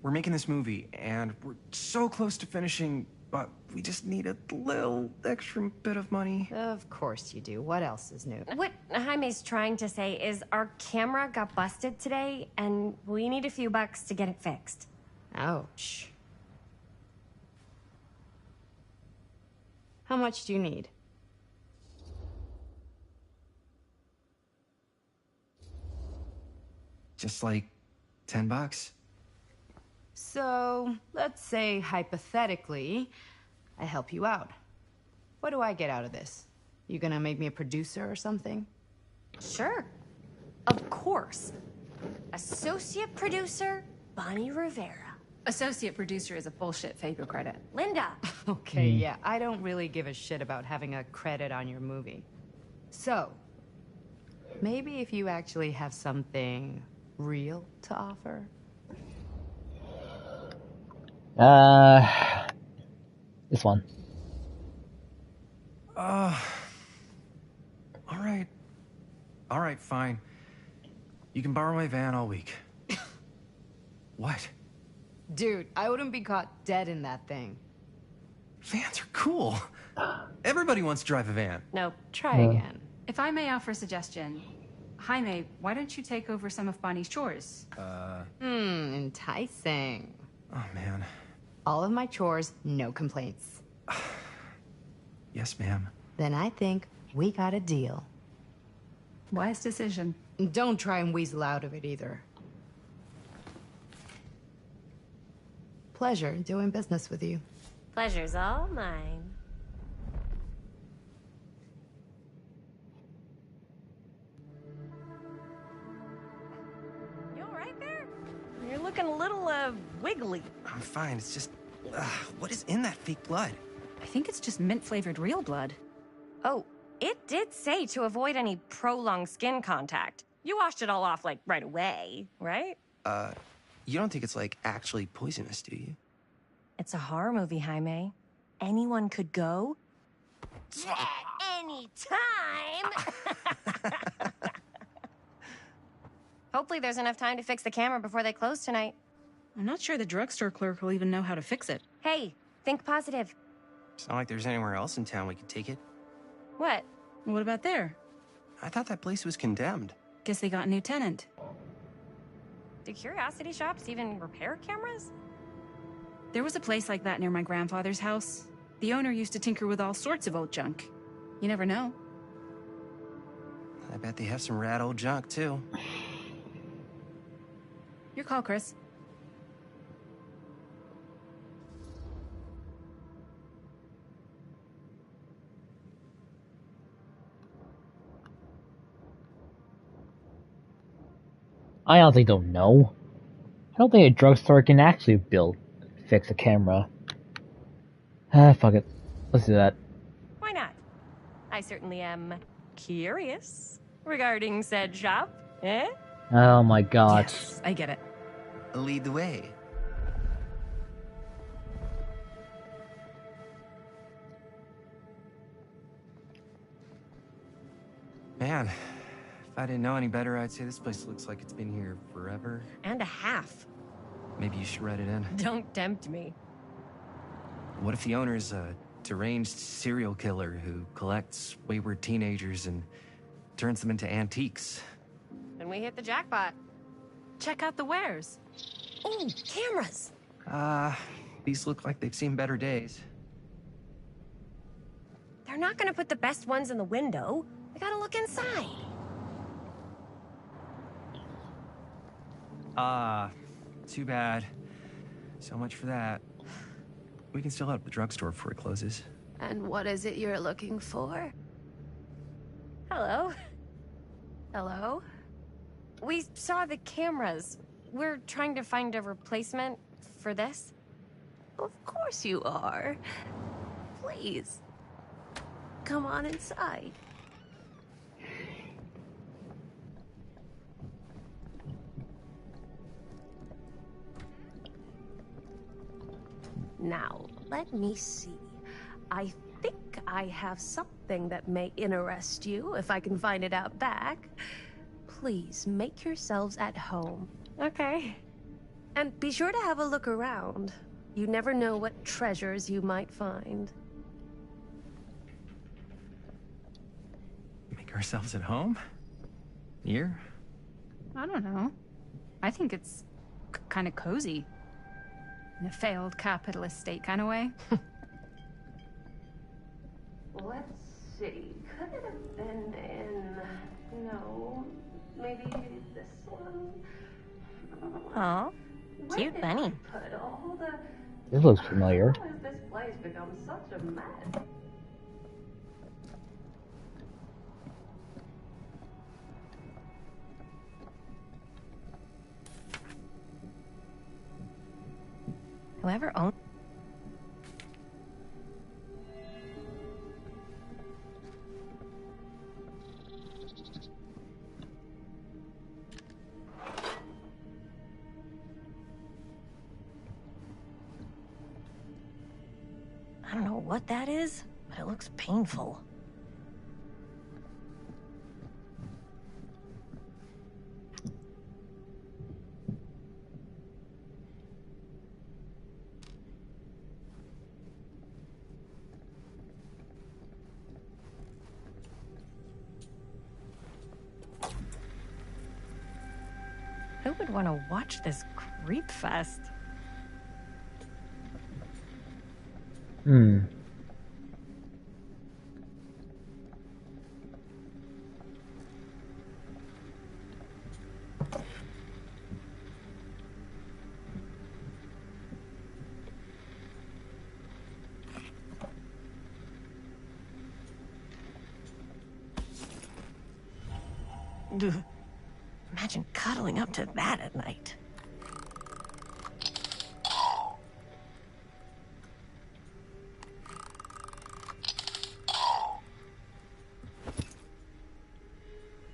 we're making this movie, and we're so close to finishing, but we just need a little extra bit of money. Of course you do. What else is new? What Jaime's trying to say is our camera got busted today, and we need a few bucks to get it fixed. Ouch. How much do you need? Just like $10. So, let's say hypothetically, I help you out. What do I get out of this? You gonna make me a producer or something? Sure. Of course. Associate producer, Bonnie Rivera. Associate producer is a bullshit favor credit. Linda! Okay, yeah, I don't really give a shit about having a credit on your movie. So, maybe if you actually have something real to offer? This one. All right, fine. You can borrow my van all week. What? Dude, I wouldn't be caught dead in that thing. Vans are cool. Everybody wants to drive a van. Nope. Try again. If I may offer a suggestion, Jaime, why don't you take over some of Bonnie's chores? Enticing. Oh, man. All of my chores, no complaints. Yes, ma'am. Then I think we got a deal. Wise decision. Don't try and weasel out of it either. Pleasure doing business with you. Pleasure's all mine. You all right there? You're looking a little, wiggly. I'm fine. It's just, what is in that fake blood? I think it's just mint-flavored real blood. Oh, it did say to avoid any prolonged skin contact. You washed it all off, like, right away, right? You don't think it's, like, actually poisonous, do you? It's a horror movie, Jaime. Anyone could go. Anytime! Hopefully there's enough time to fix the camera before they close tonight. I'm not sure the drugstore clerk will even know how to fix it. Hey, think positive. It's not like there's anywhere else in town we could take it. What? What about there? I thought that place was condemned. Guess they got a new tenant. Do curiosity shops even repair cameras? There was a place like that near my grandfather's house. The owner used to tinker with all sorts of old junk. You never know. I bet they have some rad old junk, too. Your call, Chris. I honestly don't know. I don't think a drugstore can actually fix a camera. Fuck it. Let's do that. Why not? I certainly am curious regarding said shop. Eh? Oh my god. Yes, I get it. Lead the way. Man, if I didn't know any better, I'd say this place looks like it's been here forever. And a half. Maybe you should write it in. Don't tempt me. What if the owner's a deranged serial killer who collects wayward teenagers and turns them into antiques? Then we hit the jackpot. Check out the wares. Oh, cameras. These look like they've seen better days. They're not gonna put the best ones in the window. We gotta look inside. Too bad. So much for that. We can still head up the drugstore before it closes. And what is it you're looking for? Hello. Hello? We saw the cameras. We're trying to find a replacement for this. Of course you are. Please. Come on inside. Now, let me see. I think I have something that may interest you, if I can find it out back. Please make yourselves at home. Okay. And be sure to have a look around. You never know what treasures you might find. Make ourselves at home? Here? I don't know. I think it's kind of cozy. In a failed capitalist state kind of way. Let's see. Could it have been in... No. Maybe this one? Aw, cute bunny. Put all the... This looks familiar. How has this place become such a mess? Whoever owns... I don't know what that is, but it looks painful. Who would want to watch this creep fest? Ugh. Imagine cuddling up to that at night.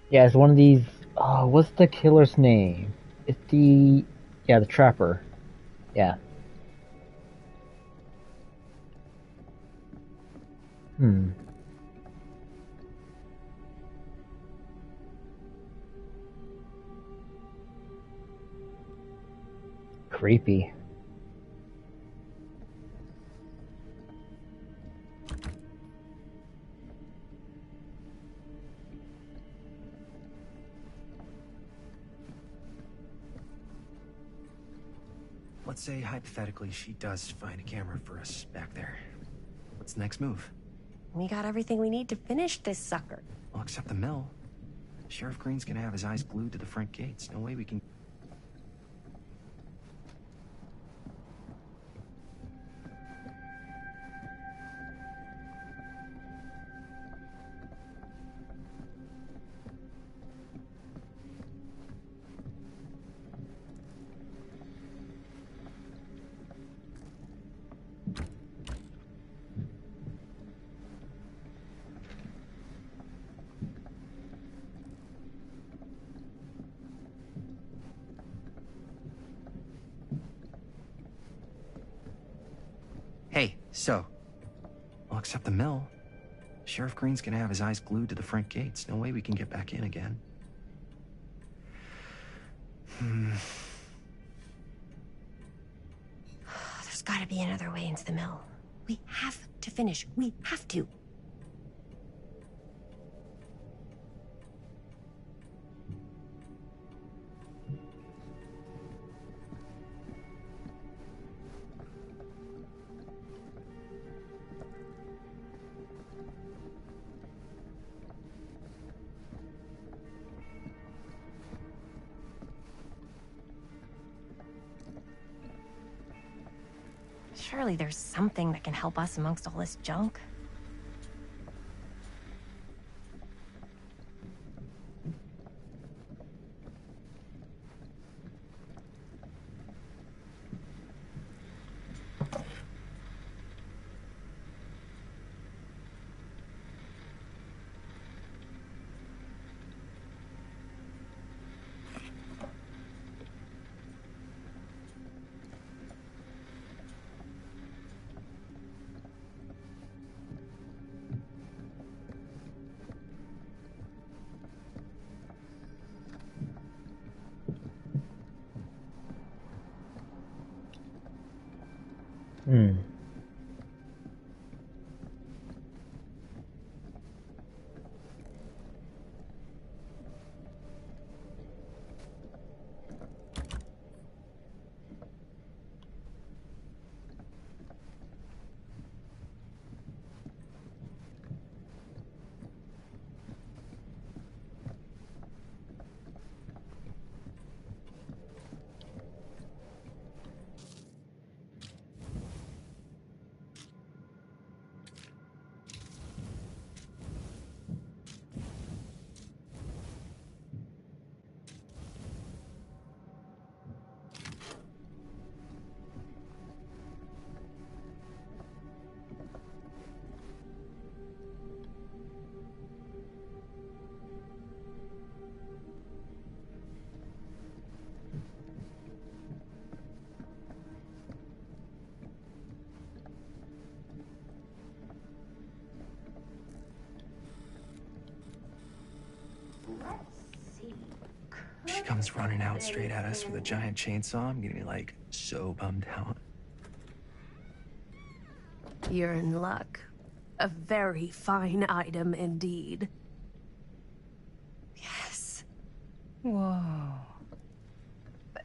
Yeah, it's one of these... what's the killer's name? It's the... Yeah, the Trapper. Yeah. Creepy. let's say hypothetically she does find a camera for us back there. What's the next move? We got everything we need to finish this sucker. Well, except the mill. Sheriff Green's gonna have his eyes glued to the front gates. No way we can... Hey, so... Well, except the mill. Sheriff Green's gonna have his eyes glued to the front gates. No way we can get back in again. There's gotta be another way into the mill. We have to finish. We have to. Surely there's something that can help us amongst all this junk. She comes running out straight at us with a giant chainsaw. I'm gonna be like, so bummed out. You're in luck. A very fine item indeed. Yes. Whoa.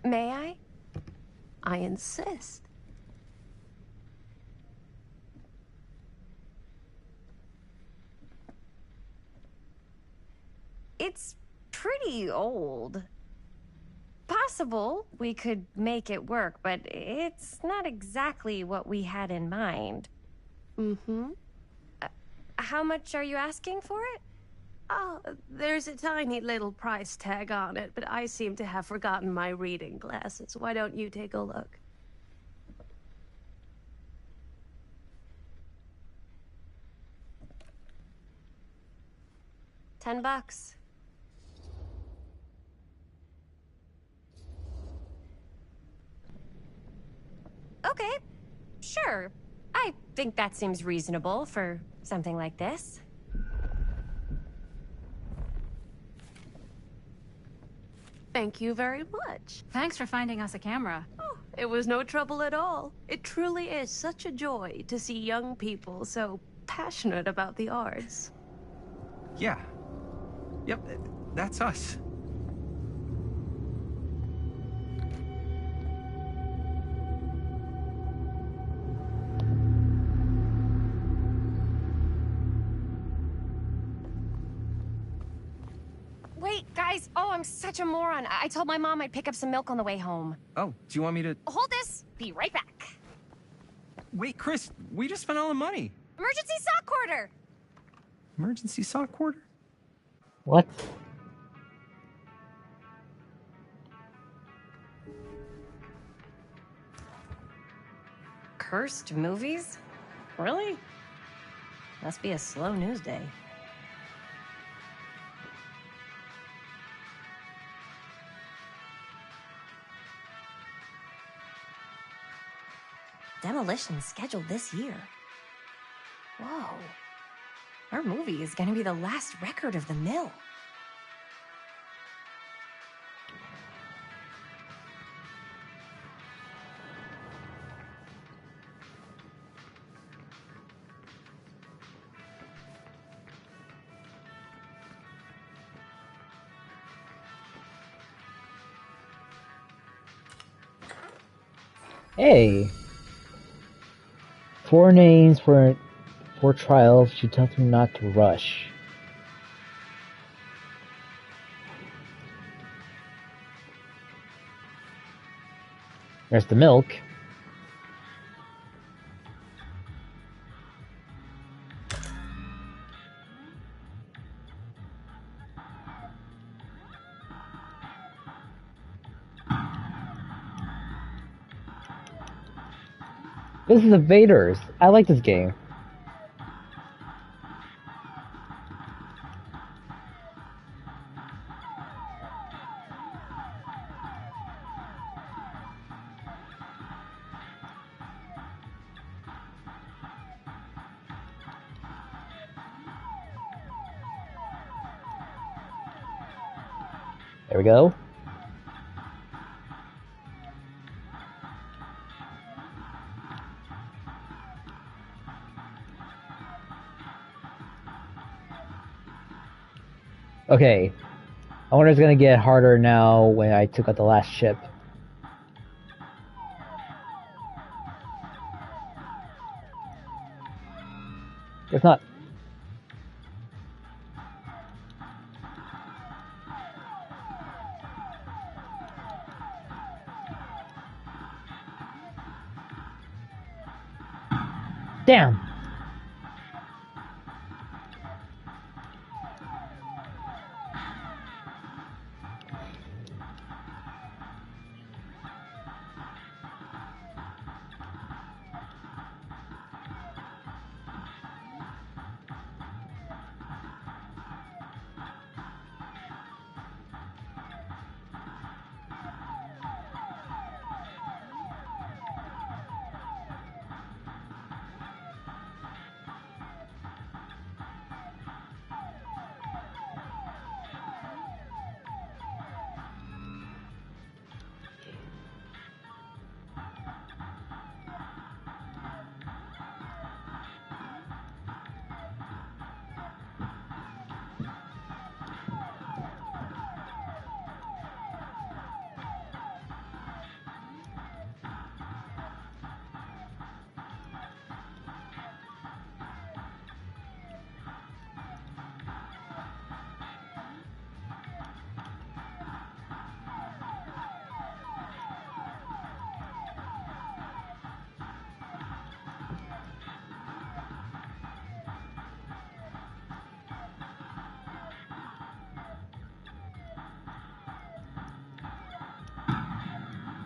May I? I insist. It's pretty old. Possible we could make it work, but it's not exactly what we had in mind. Mm-hmm. How much are you asking for it? Oh, there's a tiny little price tag on it, but I seem to have forgotten my reading glasses. Why don't you take a look? $10. Okay, sure. I think that seems reasonable for something like this. Thank you very much. Thanks for finding us a camera. Oh, it was no trouble at all. It truly is such a joy to see young people so passionate about the arts. Yeah. Yep, that's us. guys. Oh, I'm such a moron. I told my mom I'd pick up some milk on the way home. Oh, do you want me to... Hold this. Be right back. Wait, Chris, we just spent all the money. Emergency sock quarter. Emergency sock quarter? What? Cursed movies? Really? Must be a slow news day. Demolition scheduled this year. Whoa. Our movie is gonna be the last record of the mill. Hey. 4 names for 4 trials. She tells me not to rush. There's the milk. This is Invaders. I like this game. There we go. Okay. I wonder if it's gonna get harder now when I took out the last ship. If not. Damn.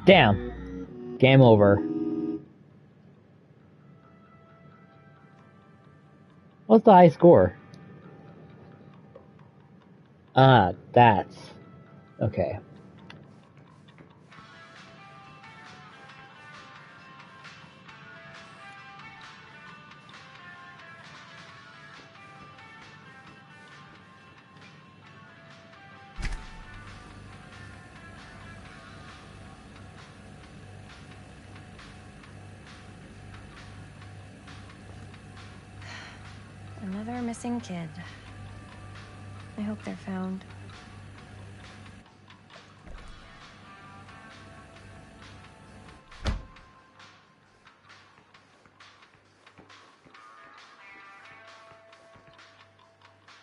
Damn. Game over. What's the high score? Ah, that's... Okay. Another missing kid. I hope they're found.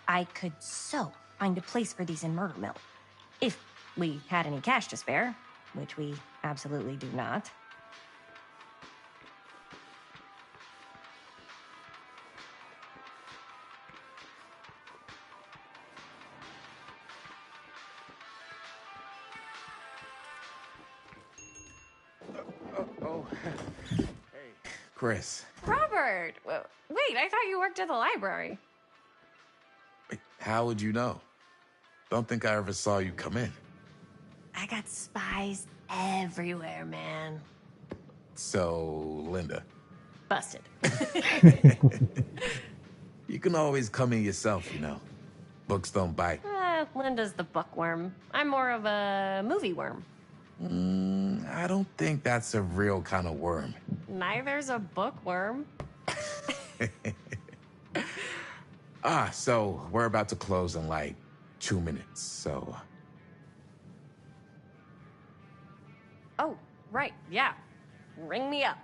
I could so find a place for these in Murder Mill. If we had any cash to spare, which we absolutely do not. Chris, Robert! Wait, I thought you worked at the library. how would you know? Don't think I ever saw you come in. I got spies everywhere, man. So, Linda, Busted. you can always come in yourself, you know. Books don't bite. Linda's the bookworm. I'm more of a movie worm. I don't think that's a real kind of worm. Neither's a bookworm. So we're about to close in like 2 minutes, so... Oh, right, yeah. Ring me up.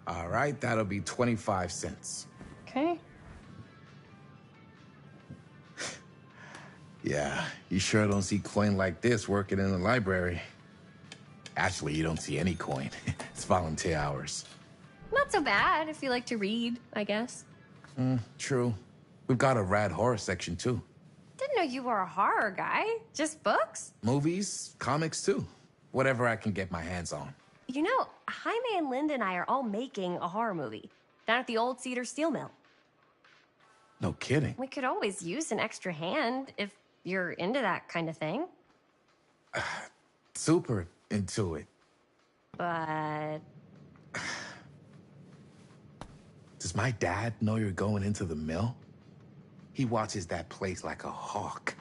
All right, that'll be 25 cents. Okay. Yeah, you sure don't see coin like this working in the library. Actually, you don't see any coin. It's volunteer hours. Not so bad if you like to read, I guess. True. We've got a rad horror section, too. Didn't know you were a horror guy. Just books? Movies, comics, too. Whatever I can get my hands on. You know, Jaime and Linda and I are all making a horror movie down at the old Cedar Steel Mill. No kidding. We could always use an extra hand if you're into that kind of thing. Super into it. But... Does my dad know you're going into the mill? He watches that place like a hawk.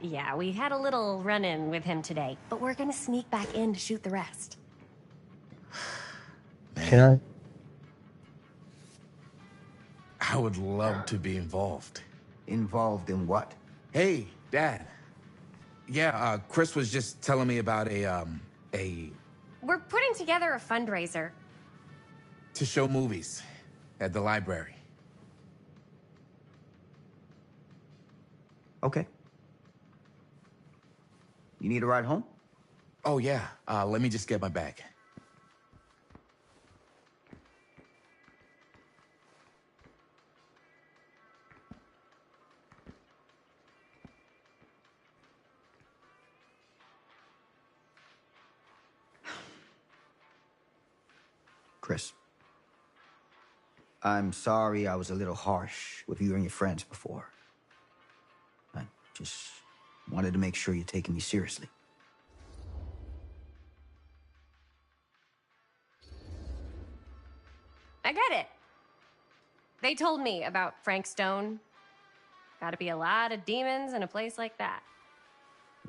Yeah, we had a little run-in with him today, but we're gonna sneak back in to shoot the rest. Can I would love to be involved. Involved in what? Hey, Dad. Yeah, Chris was just telling me about a... We're putting together a fundraiser. to show movies at the library. Okay. You need a ride home? Oh, yeah. Let me just get my bag. Chris. I'm sorry I was a little harsh with you and your friends before. I just wanted to make sure you're taking me seriously. I get it. They told me about Frank Stone. Gotta be a lot of demons in a place like that.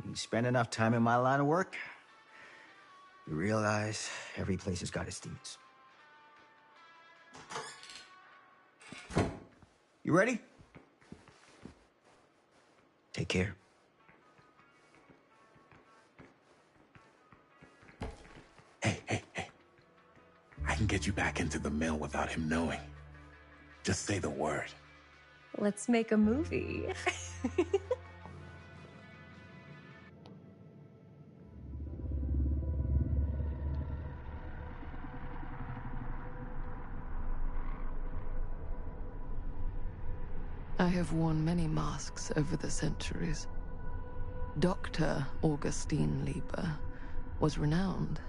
You spend enough time in my line of work, you realize every place has got its demons. You ready? Take care. Hey. I can get you back into the mill without him knowing. Just say the word. Let's make a movie. I have worn many masks over the centuries. Dr. Augustine Lieber was renowned,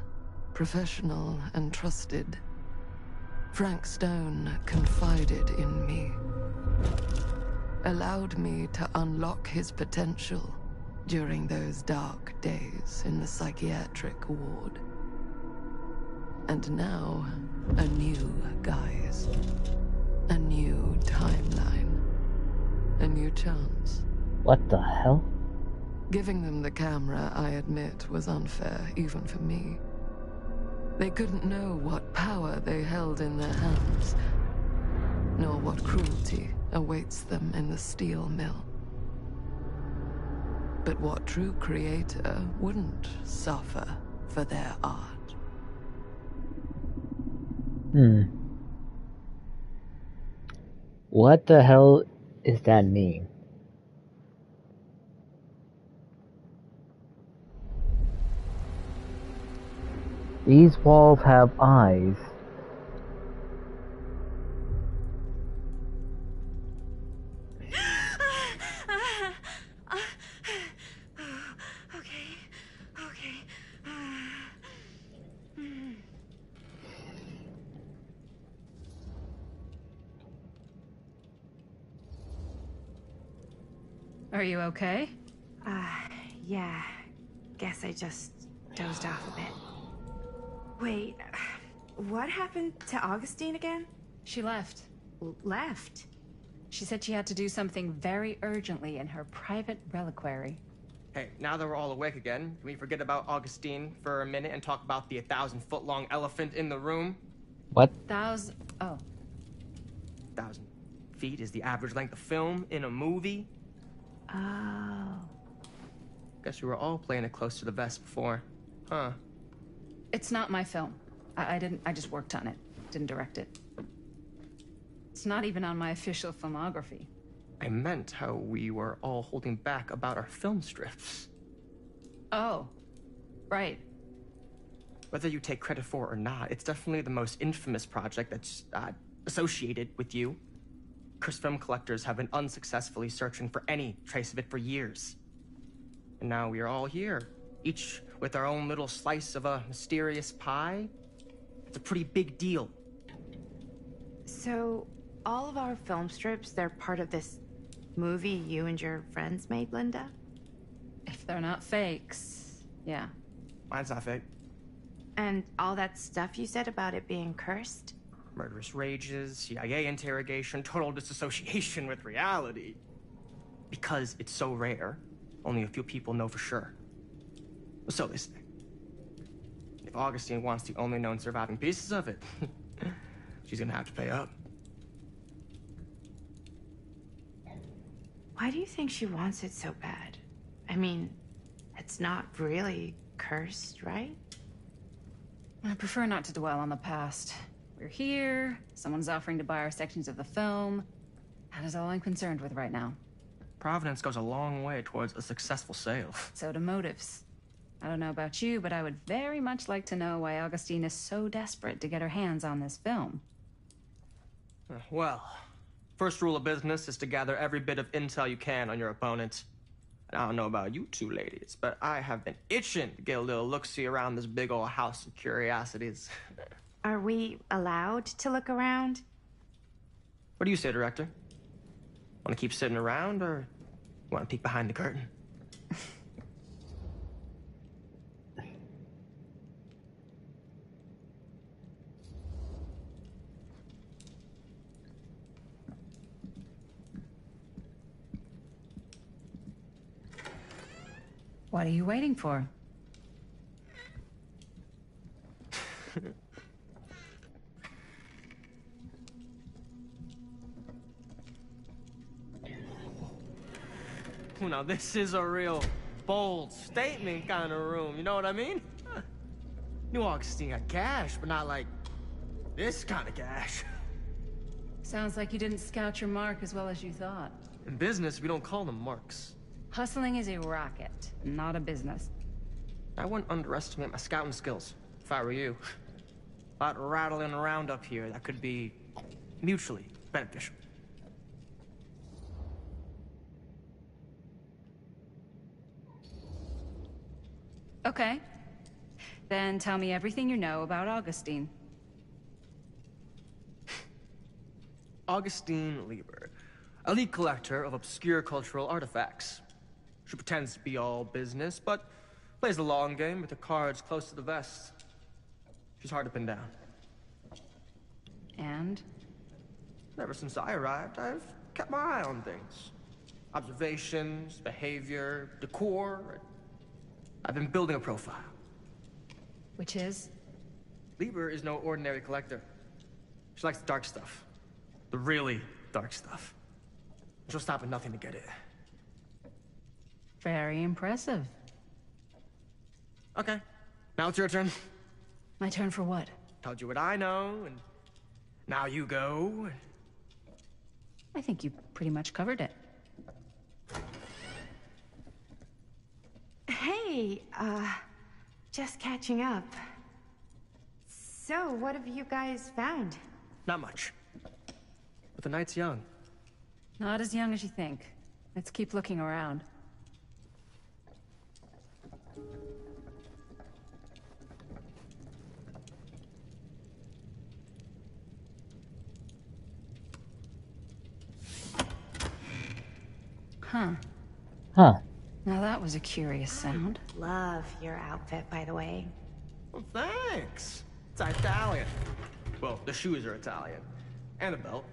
professional, and trusted. Frank Stone confided in me, allowed me to unlock his potential during those dark days in the psychiatric ward. And now, a new guise, a new timeline. A new chance. What the hell? Giving them the camera, I admit, was unfair, even for me. They couldn't know what power they held in their hands, nor what cruelty awaits them in the steel mill. But what true creator wouldn't suffer for their art? What the hell does that mean? These walls have eyes. Are you okay? Yeah. Guess I just dozed off a bit. Wait, what happened to Augustine again? She left. Left? She said she had to do something very urgently in her private reliquary. Hey, now that we're all awake again, can we forget about Augustine for a minute and talk about the 1,000-foot-long elephant in the room? What? 1,000... Oh. 1,000 feet is the average length of film in a movie. Oh. Guess you were all playing it close to the vest before. Huh. It's not my film. I just worked on it. Didn't direct it. It's not even on my official filmography. I meant how we were all holding back about our film strips. Oh. Right. Whether you take credit for it or not, it's definitely the most infamous project that's associated with you. Cursed film collectors have been unsuccessfully searching for any trace of it for years. And now we are all here, each with our own little slice of a mysterious pie. It's a pretty big deal. So, all of our film strips, they're part of this movie you and your friends made, Linda? If they're not fakes, yeah. Mine's not fake. And all that stuff you said about it being cursed? Murderous rages, CIA interrogation, total disassociation with reality. Because it's so rare, only a few people know for sure. So they say. If Augustine wants the only known surviving pieces of it, she's gonna have to pay up. Why do you think she wants it so bad? I mean, it's not really cursed, right? I prefer not to dwell on the past. We're here, someone's offering to buy our sections of the film. That is all I'm concerned with right now. Providence goes a long way towards a successful sale. So do motives. I don't know about you, but I would very much like to know why Augustine is so desperate to get her hands on this film. Well, first rule of business is to gather every bit of intel you can on your opponent. And I don't know about you two ladies, but I have been itching to get a little look-see around this big old house of curiosities. Are we allowed to look around? What do you say, director? Want to keep sitting around, or want to peek behind the curtain? What are you waiting for? Well, now this is a real bold statement kind of room, you know what I mean? New Augustine got cash, but not like this kind of cash. Sounds like you didn't scout your mark as well as you thought. In business, we don't call them marks. Hustling is a racket, not a business. I wouldn't underestimate my scouting skills, if I were you. A lot rattling around up here that could be mutually beneficial. Okay. Then tell me everything you know about Augustine. Augustine Lieber, elite collector of obscure cultural artifacts. She pretends to be all business, but plays the long game with the cards close to the vest. She's hard to pin down. And? Ever since I arrived, I've kept my eye on things. Observations, behavior, decor. I've been building a profile. Which is? Lieber is no ordinary collector. She likes the dark stuff. The really dark stuff. She'll stop at nothing to get it. Very impressive. Okay. Now it's your turn. My turn for what? Told you what I know, and now you go. I think you pretty much covered it. Hey, just catching up. So, what have you guys found? Not much. But the night's young. Not as young as you think. Let's keep looking around. Huh. Huh. Now that was a curious sound. Love your outfit, by the way. Well, thanks. It's Italian. Well, the shoes are Italian. And the belt.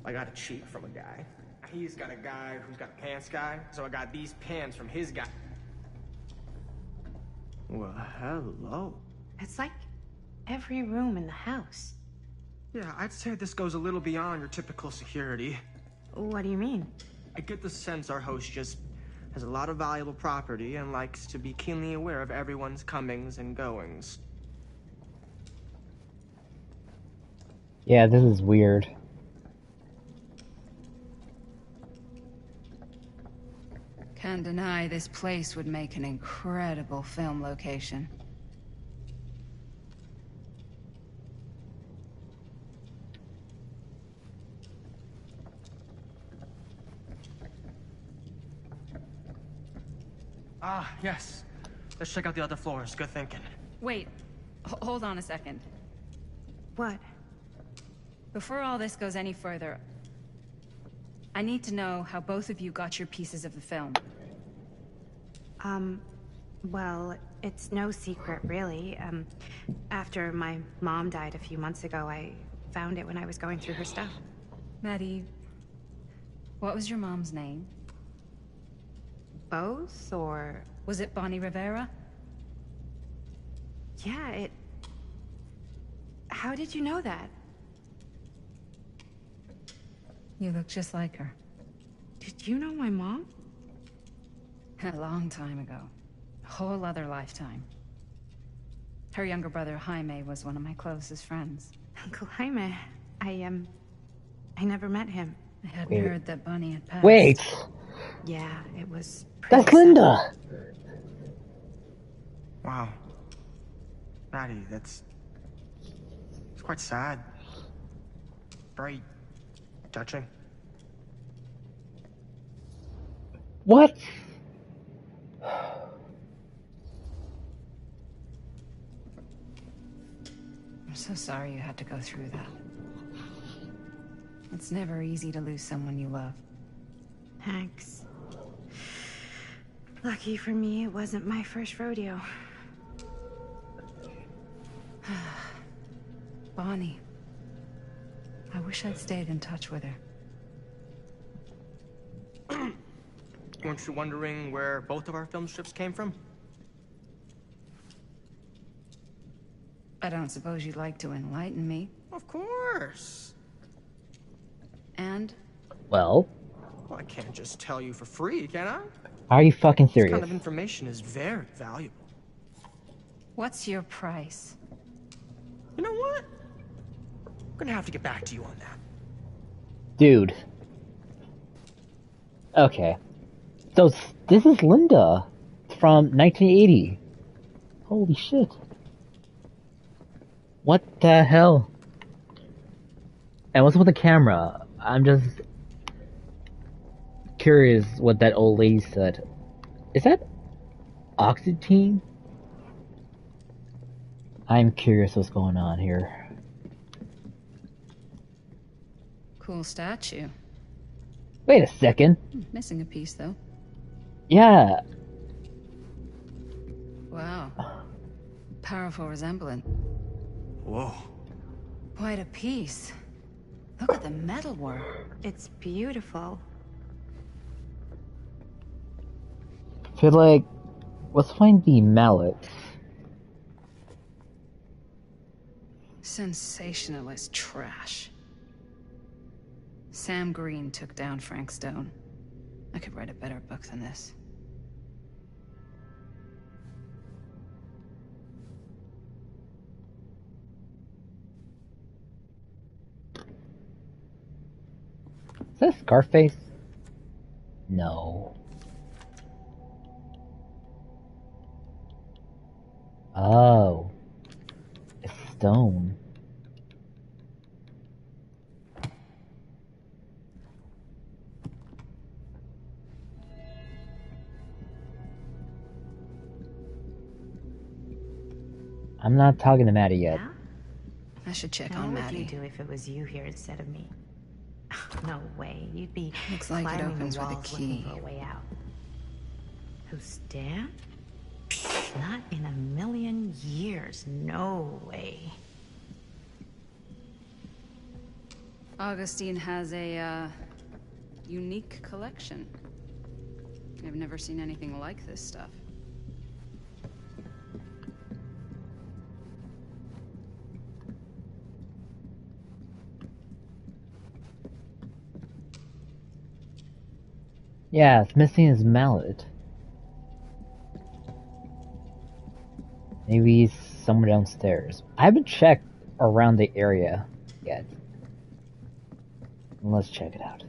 I got a cheat from a guy. He's got a guy who's got a pants guy, so I got these pants from his guy. Well, hello. It's like every room in the house. Yeah, I'd say this goes a little beyond your typical security. What do you mean? I get the sense our host just has a lot of valuable property and likes to be keenly aware of everyone's comings and goings. Yeah, this is weird. Can't deny this place would make an incredible film location. Ah, yes. Let's check out the other floors. Good thinking. Wait, hold on a second. What? Before all this goes any further, I need to know how both of you got your pieces of the film. Well, it's no secret, really. After my mom died a few months ago, I found it when I was going through her stuff. Maddie, what was your mom's name? Both, or... Was it Bonnie Rivera? Yeah, it... How did you know that? You look just like her. Did you know my mom? A long time ago. A whole other lifetime. Her younger brother, Jaime, was one of my closest friends. Uncle Jaime. I never met him. I hadn't heard that Bonnie had passed. Wait! Yeah, it was That's Linda! Wow. Maddie, it's quite sad. Very touching. What? I'm so sorry you had to go through that. It's never easy to lose someone you love. Thanks. Lucky for me, it wasn't my first rodeo. Bonnie. I wish I'd stayed in touch with her. Weren't you wondering where both of our film strips came from? I don't suppose you'd like to enlighten me. Of course. And? Well? Well, I can't just tell you for free, can I? Are you fucking This serious? kind of information is very valuable. What's your price? You know what? I'm gonna have to get back to you on that. Dude. Okay. So, this is Linda from 1980. Holy shit. What the hell? And what's with the camera? I'm just curious what that old lady said. Is that Oxytine? I'm curious what's going on here. Cool statue. Wait a second. Missing a piece, though. Yeah. Wow. Powerful resemblance. Whoa. Quite a piece. Look at the metalwork. It's beautiful. Feel like, let's find the mallet. Sensationalist trash. Sam Green took down Frank Stone. I could write a better book than this. Is that Scarface? No. Oh. It's Stone. I'm not talking to Maddie yet. I should check Now, on what would you Maddie. do if it was you here instead of me? No way. You'd be Looks like it climbing opens the with a walls looking key. for a way out. Who, Stan? Not in a million years. No way. Augustine has a unique collection. I've never seen anything like this stuff. Yeah, it's missing his mallet. Maybe he's somewhere downstairs. I haven't checked around the area yet. Let's check it out.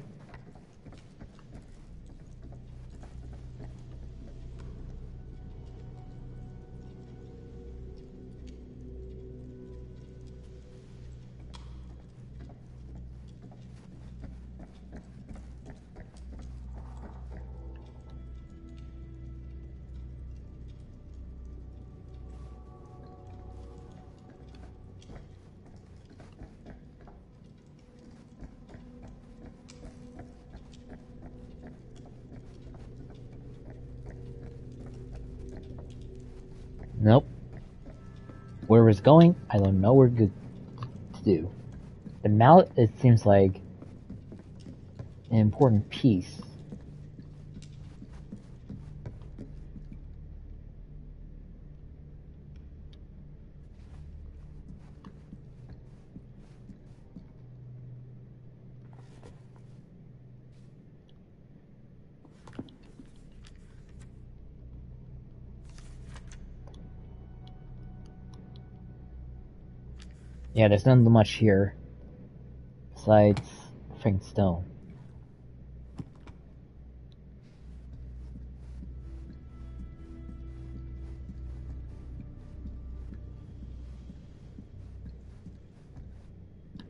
Nope. Where it's going, I don't know where to do. The mallet, it seems like an important piece. Yeah, there's not much here besides Frank Stone.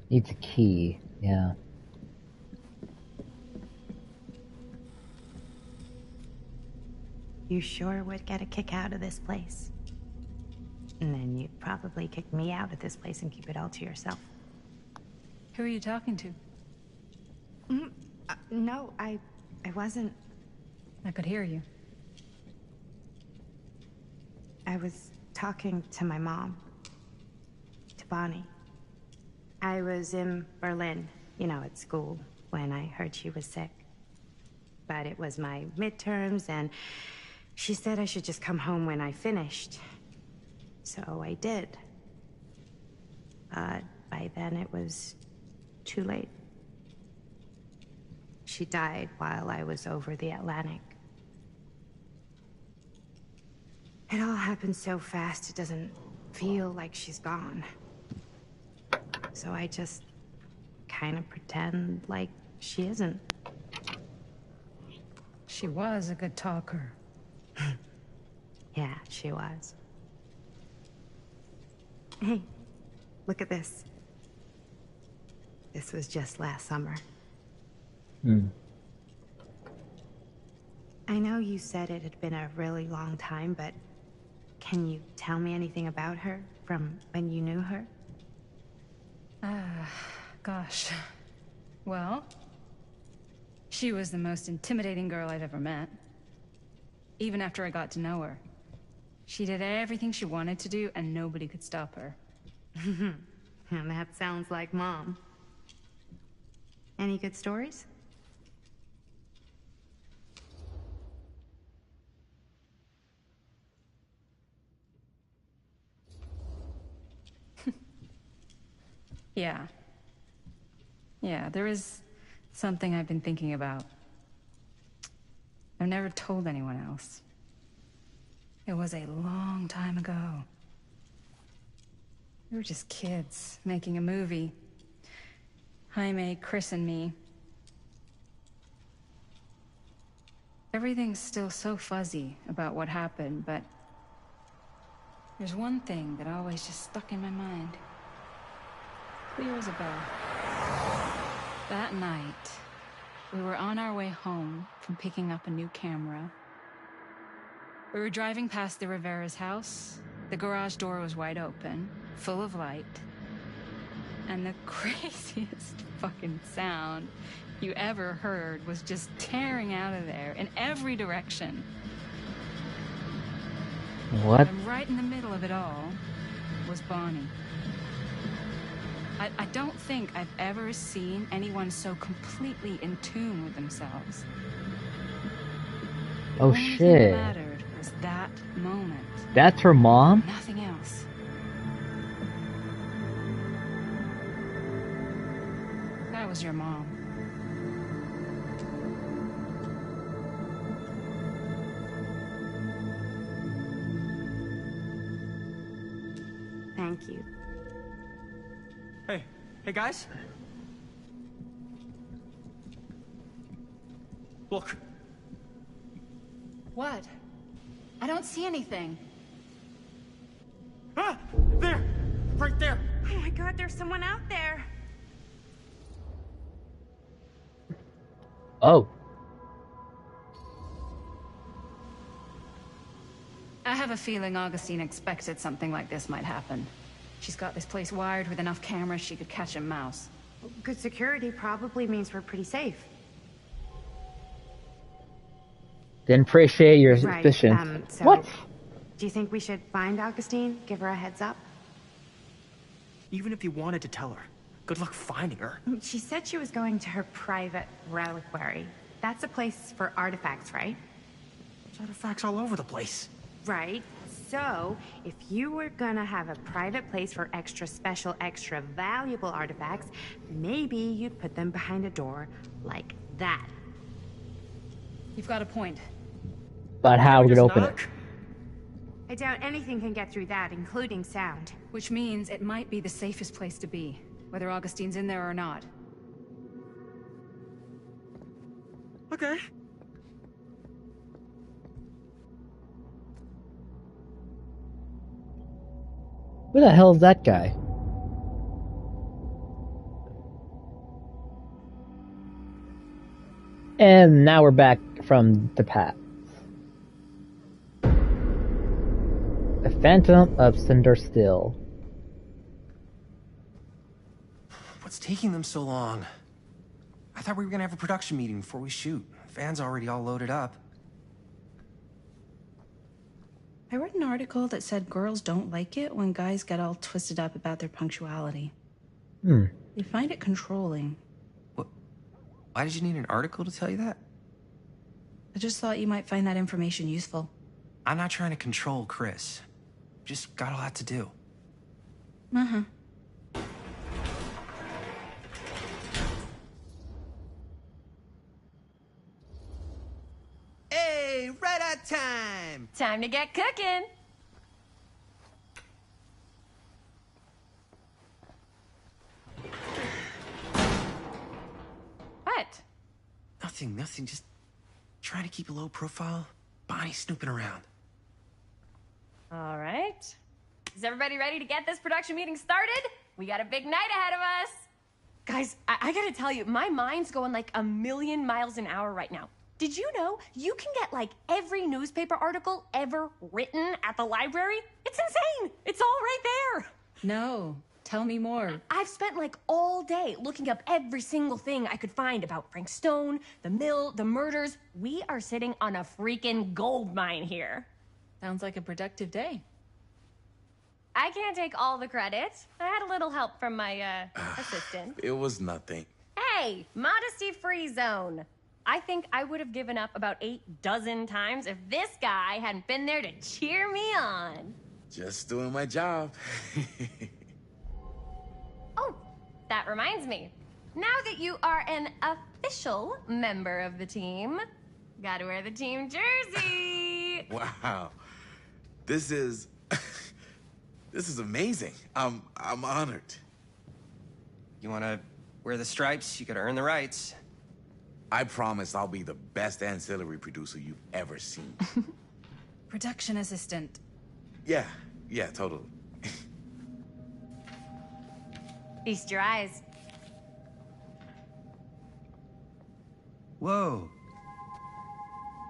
Needs a key, yeah. You sure would get a kick out of this place. And then you'd probably kick me out of this place and keep it all to yourself. Who are you talking to? No, I wasn't. I could hear you. I was talking to my mom. To Bonnie. I was in Berlin, you know, at school, when I heard she was sick. But it was my midterms, and she said I should just come home when I finished. So I did. But by then it was too late. She died while I was over the Atlantic. It all happened so fast, it doesn't feel like she's gone. So I just kind of pretend like she isn't. She was a good talker. Yeah, she was. Hey, look at this. This was just last summer. I know you said it had been a really long time, but can you tell me anything about her from when you knew her? Gosh. Well, she was the most intimidating girl I'd ever met. Even after I got to know her. She did everything she wanted to do, and nobody could stop her. And that sounds like Mom. Any good stories? Yeah. Yeah, there is something I've been thinking about. I've never told anyone else. It was a long time ago. We were just kids, making a movie. Jaime, Chris, and me. Everything's still so fuzzy about what happened, but There's one thing that always just stuck in my mind. Clear as a bell. That night, we were on our way home from picking up a new camera. We were driving past the Rivera's house. The garage door was wide open, full of light. And the craziest fucking sound you ever heard was just tearing out of there in every direction. What? And right in the middle of it all was Bonnie. I don't think I've ever seen anyone so completely in tune with themselves. The Oh only thing shit. that mattered was that moment. That's her mom? Nothing else. That was your mom. Thank you. Hey guys. Look. What? I don't see anything. Ah! There! Right there! Oh my god, there's someone out there. Oh. I have a feeling Augustine expected something like this might happen. She's got this place wired with enough cameras she could catch a mouse. Good security probably means we're pretty safe. Didn't appreciate your Right, suspicions. so What? do you think we should find Augustine? Give her a heads up? Even if you wanted to tell her, good luck finding her. She said she was going to her private reliquary. That's a place for artifacts, right? There's artifacts all over the place. Right. So, if you were gonna have a private place for extra special, extra valuable artifacts, maybe you'd put them behind a door like that. You've got a point. But how we gonna open it? I doubt anything can get through that, including sound. Which means it might be the safest place to be, whether Augustine's in there or not. Okay. Who the hell is that guy? And now we're back from the past. The Phantom of Cinderstill. What's taking them so long? I thought we were gonna have a production meeting before we shoot. Van's already all loaded up. I read an article that said girls don't like it when guys get all twisted up about their punctuality. They find it controlling. Why did you need an article to tell you that? I just thought you might find that information useful. I'm not trying to control Chris. Just got a lot to do. Uh-huh. Hey, right on time! Time to get cooking. What? Nothing. Just trying to keep a low profile. Bonnie snooping around. All right. Is everybody ready to get this production meeting started? We got a big night ahead of us. Guys, I gotta tell you, my mind's going like a million miles an hour right now. Did you know you can get like every newspaper article ever written at the library? It's insane. It's all right there. No, tell me more. I've spent like all day looking up every single thing I could find about Frank Stone, the mill, the murders. We are sitting on a freaking gold mine here. Sounds like a productive day. I can't take all the credit. I had a little help from my assistant. It was nothing. Hey, modesty-free zone. I think I would have given up about 8 dozen times if this guy hadn't been there to cheer me on. Just doing my job. Oh, that reminds me. Now that you are an official member of the team, gotta wear the team jersey. Wow. This is amazing. I'm honored. You wanna wear the stripes? You gotta earn the rights. I promise I'll be the best ancillary producer you've ever seen. Production assistant. Yeah, Yeah, totally. Feast your eyes. Whoa.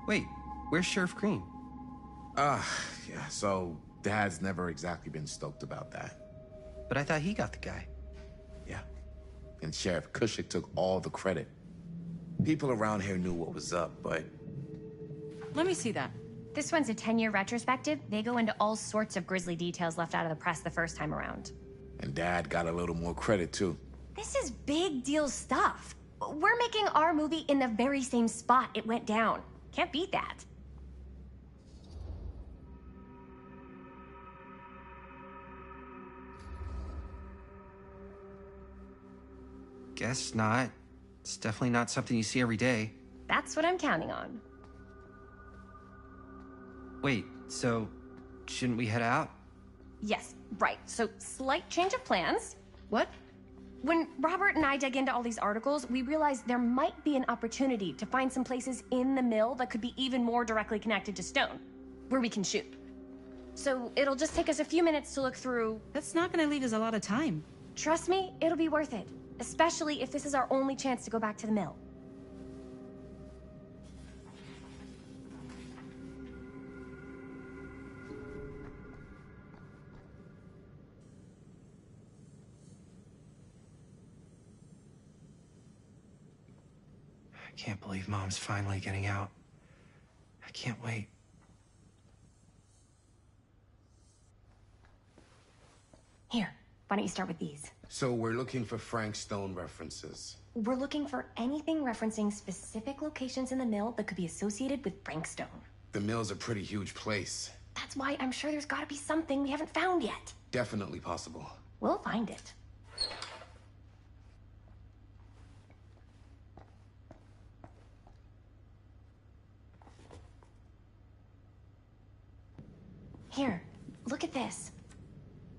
Wait, where's Sheriff Green? Yeah, so Dad's never exactly been stoked about that. But I thought he got the guy. Yeah. And Sheriff Cushik took all the credit. People around here knew what was up, but... Let me see that. This one's a 10-year retrospective. They go into all sorts of grisly details left out of the press the first time around. And Dad got a little more credit, too. This is big deal stuff. We're making our movie in the very same spot it went down. Can't beat that. Guess not. It's definitely not something you see every day. That's what I'm counting on. Wait, so shouldn't we head out? Yes, right. So, slight change of plans. What? When Robert and I dug into all these articles, we realized there might be an opportunity to find some places in the mill that could be even more directly connected to Stone, where we can shoot. So, it'll just take us a few minutes to look through. That's not gonna leave us a lot of time. Trust me, it'll be worth it. Especially if this is our only chance to go back to the mill. I can't believe Mom's finally getting out. I can't wait. Here, why don't you start with these? So we're looking for Frank Stone references. We're looking for anything referencing specific locations in the mill that could be associated with Frank Stone. The mill's a pretty huge place. That's why I'm sure there's gotta be something we haven't found yet. Definitely possible. We'll find it. Here, look at this.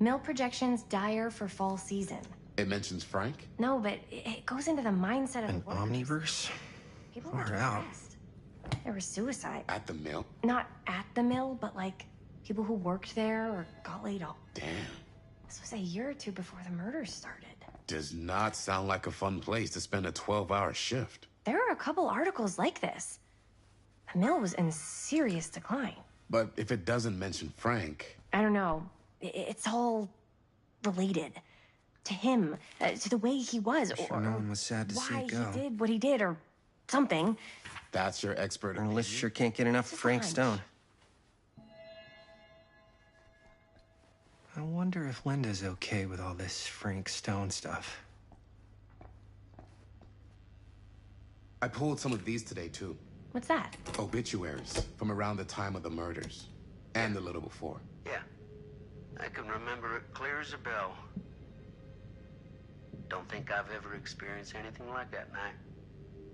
Mill projections dire for fall season. It mentions Frank? No, but it goes into the mindset of An the workers. omniverse? People were Far out. depressed. There was suicide. At the mill? Not at the mill, but like people who worked there or got laid off. Damn. This was a year or two before the murders started. Does not sound like a fun place to spend a 12-hour shift. There are a couple articles like this. The mill was in serious decline. But if it doesn't mention Frank... I don't know. It's all related. To him, to the way he was, Sure, no one was sad to see why it go. he did what he did, or something. That's your expert opinion? Journalists sure can't get enough of Frank Stone. I wonder if Linda's okay with all this Frank Stone stuff. I pulled some of these today, too. What's that? Obituaries from around the time of the murders. And a little before. Yeah. I can remember it clear as a bell. Don't think I've ever experienced anything like that night.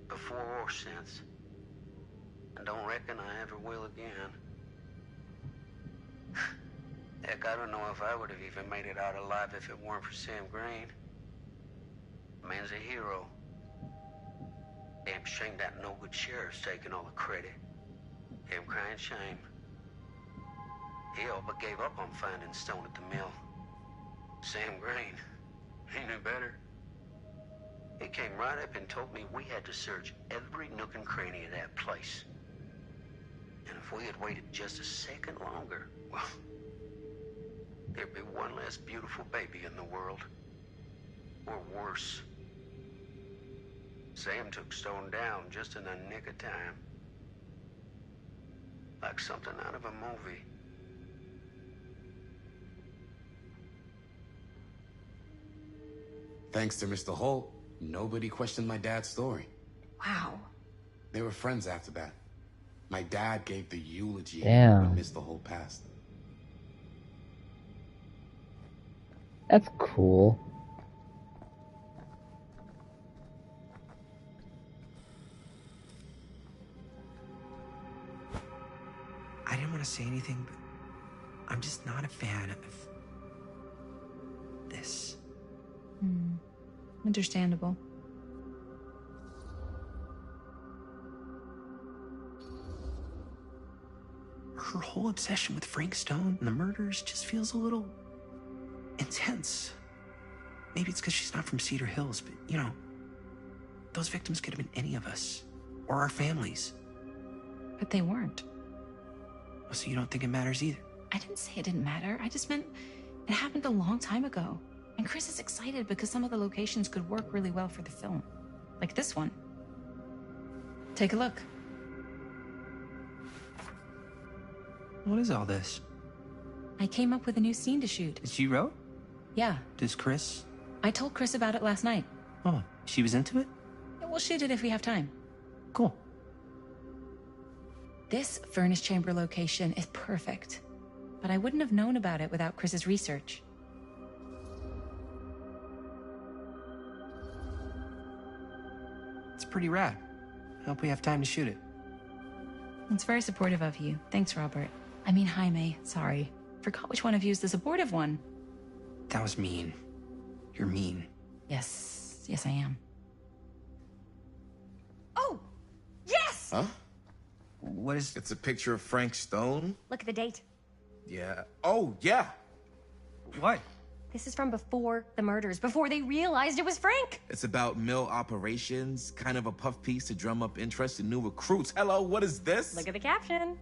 Before or since. And don't reckon I ever will again. Heck, I don't know if I would have even made it out alive if it weren't for Sam Green. Man's a hero. Damn shame that no-good sheriff's taking all the credit. Damn crying shame. He all but gave up on finding Stone at the mill. Sam Green. He knew better. He came right up and told me we had to search every nook and cranny of that place. And if we had waited just a second longer, well, there'd be one less beautiful baby in the world. Or worse. Sam took Stone down just in the nick of time. Like something out of a movie. Thanks to Mr. Holt, nobody questioned my dad's story. Wow. They were friends after that. My dad gave the eulogy Damn. when Mr. Holt passed. That's cool. I didn't want to say anything, but I'm just not a fan of this. Understandable. her whole obsession with Frank Stone and the murders just feels a little intense. Maybe it's because she's not from Cedar Hills, but you know, those victims could have been any of us or our families. But they weren't. So you don't think it matters either? I didn't say it didn't matter. I just meant it happened a long time ago. And Chris is excited because some of the locations could work really well for the film. Like this one. Take a look. What is all this? I came up with a new scene to shoot. That you wrote? Yeah. Does Chris? I told Chris about it last night. Oh, she was into it? We'll shoot it if we have time. Cool. This furnace chamber location is perfect. But I wouldn't have known about it without Chris's research. It's pretty rad. I hope we have time to shoot it. It's very supportive of you. Thanks, Robert. I mean, Jaime. Sorry. Forgot which one of you is the supportive one. That was mean. You're mean. Yes. Yes, I am. Oh! Yes! Huh? What is... It's a picture of Frank Stone? Look at the date. Yeah. Oh, yeah. What? This is from before the murders, before they realized it was Frank. It's about mill operations, kind of a puff piece to drum up interest in new recruits. Hello, what is this? Look at the caption.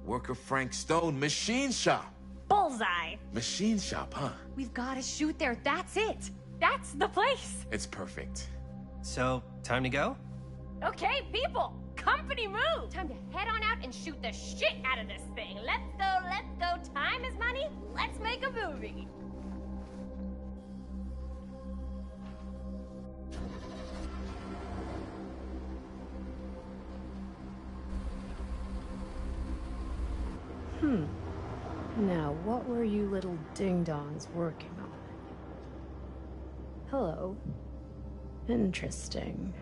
Worker Frank Stone, machine shop. Bullseye. Machine shop, huh? We've got to shoot there. That's it. That's the place. It's perfect. So, time to go? Okay, people. Company move. Time to head on out and shoot the shit out of this thing. Let's go, let's go. Time is money. Let's make a movie. Now, what were you little ding-dongs working on? Hello. Interesting.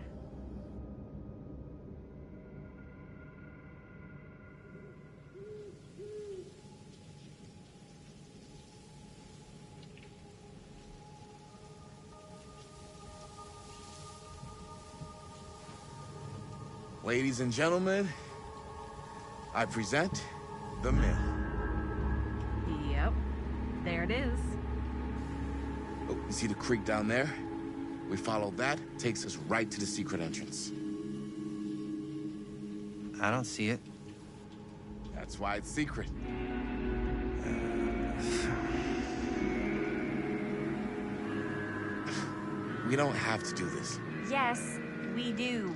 Ladies and gentlemen, I present The Mill. Yep. There it is. Oh, you see the creek down there? We follow that, takes us right to the secret entrance. I don't see it. That's why it's secret. We don't have to do this. Yes, we do.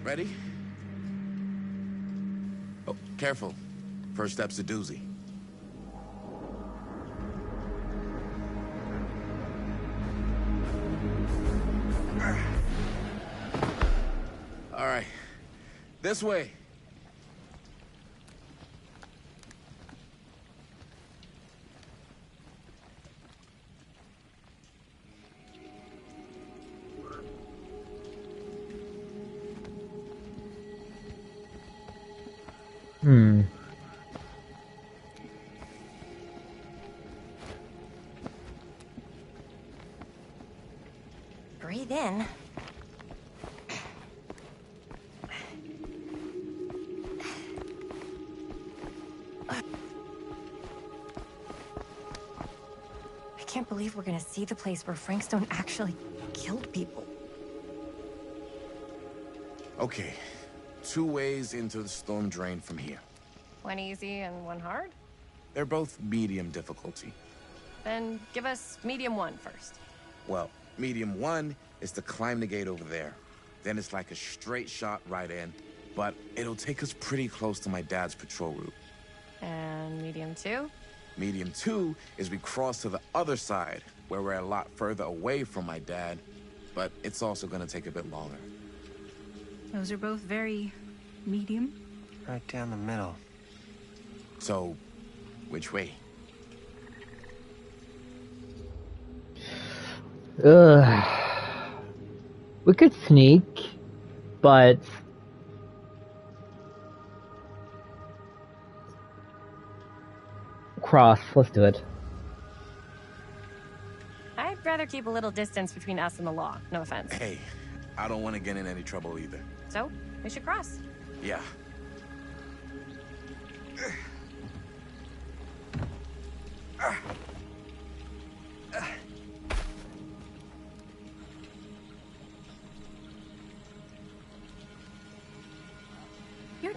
Ready? Oh, careful. First step's a doozy. All right. This way. Breathe in. I can't believe we're gonna see the place where Frank Stone actually killed people. Okay. 2 ways into the storm drain from here. One easy and one hard? They're both medium difficulty. Then give us medium one first. Well, medium 1 is to climb the gate over there. Then it's like a straight shot right in, but it'll take us pretty close to my dad's patrol route. And medium 2? Medium 2 is we cross to the other side, where we're a lot further away from my dad, but it's also gonna take a bit longer. Those are both very medium. Right down the middle. So, which way? We could sneak, but cross. Let's do it. I'd rather keep a little distance between us and the law. No offense. Hey, I don't want to get in any trouble either. So, we should cross. Yeah.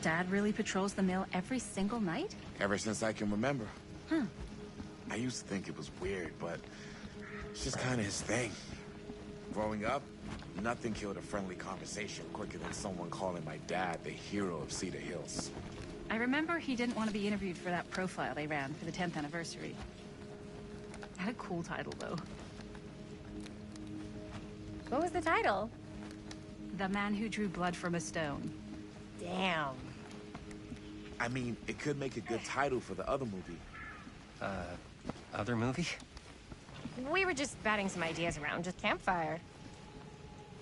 Dad really patrols the mill every single night? Ever since I can remember. Huh. I used to think it was weird, but it's just kind of his thing. Growing up, nothing killed a friendly conversation quicker than someone calling my dad the hero of Cedar Hills. I remember he didn't want to be interviewed for that profile they ran for the 10th anniversary. Had a cool title, though. What was the title? The Man Who Drew Blood from a Stone. Damn. I mean, it could make a good title for the other movie. Other movie? We were just batting some ideas around, just campfire.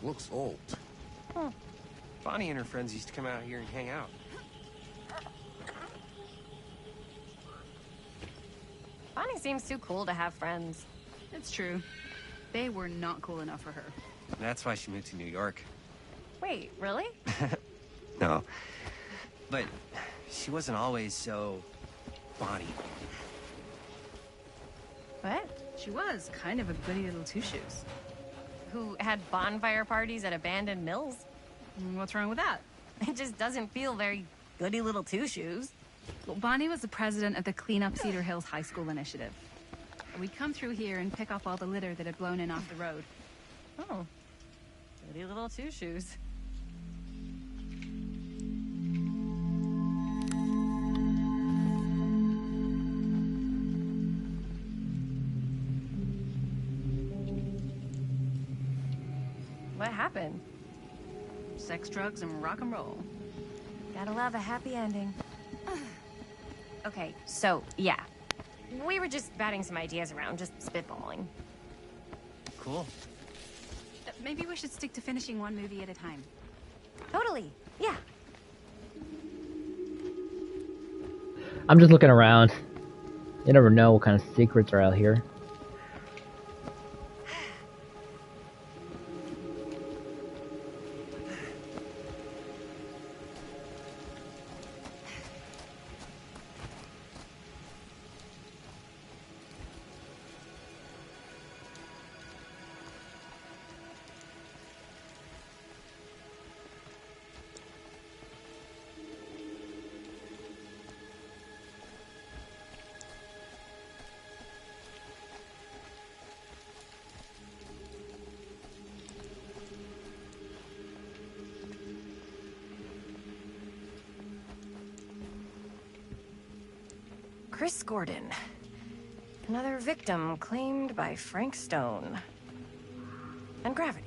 Looks old. Bonnie and her friends used to come out here and hang out. Bonnie seems too cool to have friends. It's true. They were not cool enough for her. That's why she moved to New York. Wait, really? No. But she wasn't always so... Bonnie. What? She was kind of a goody little two-shoes. Who had bonfire parties at abandoned mills? What's wrong with that? It just doesn't feel very goody little two-shoes. Well, Bonnie was the president of the Clean Up Cedar Hills High School Initiative. We'd come through here and pick up all the litter that had blown in off the road. Oh. Goody little two-shoes. What happened? Sex, drugs, and rock and roll. Gotta love a happy ending. Okay, so, yeah. We were just batting some ideas around, just spitballing. Cool. Maybe we should stick to finishing one movie at a time. Totally, yeah. I'm just looking around. You never know what kind of secrets are out here. Chris Gordon. Another victim claimed by Frank Stone. And Gravity.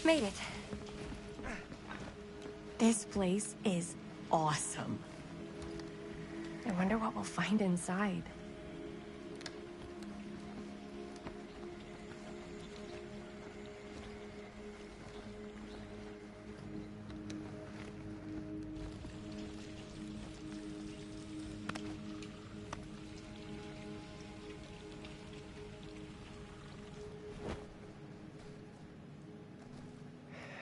Made it. This place is awesome. I wonder what we'll find inside.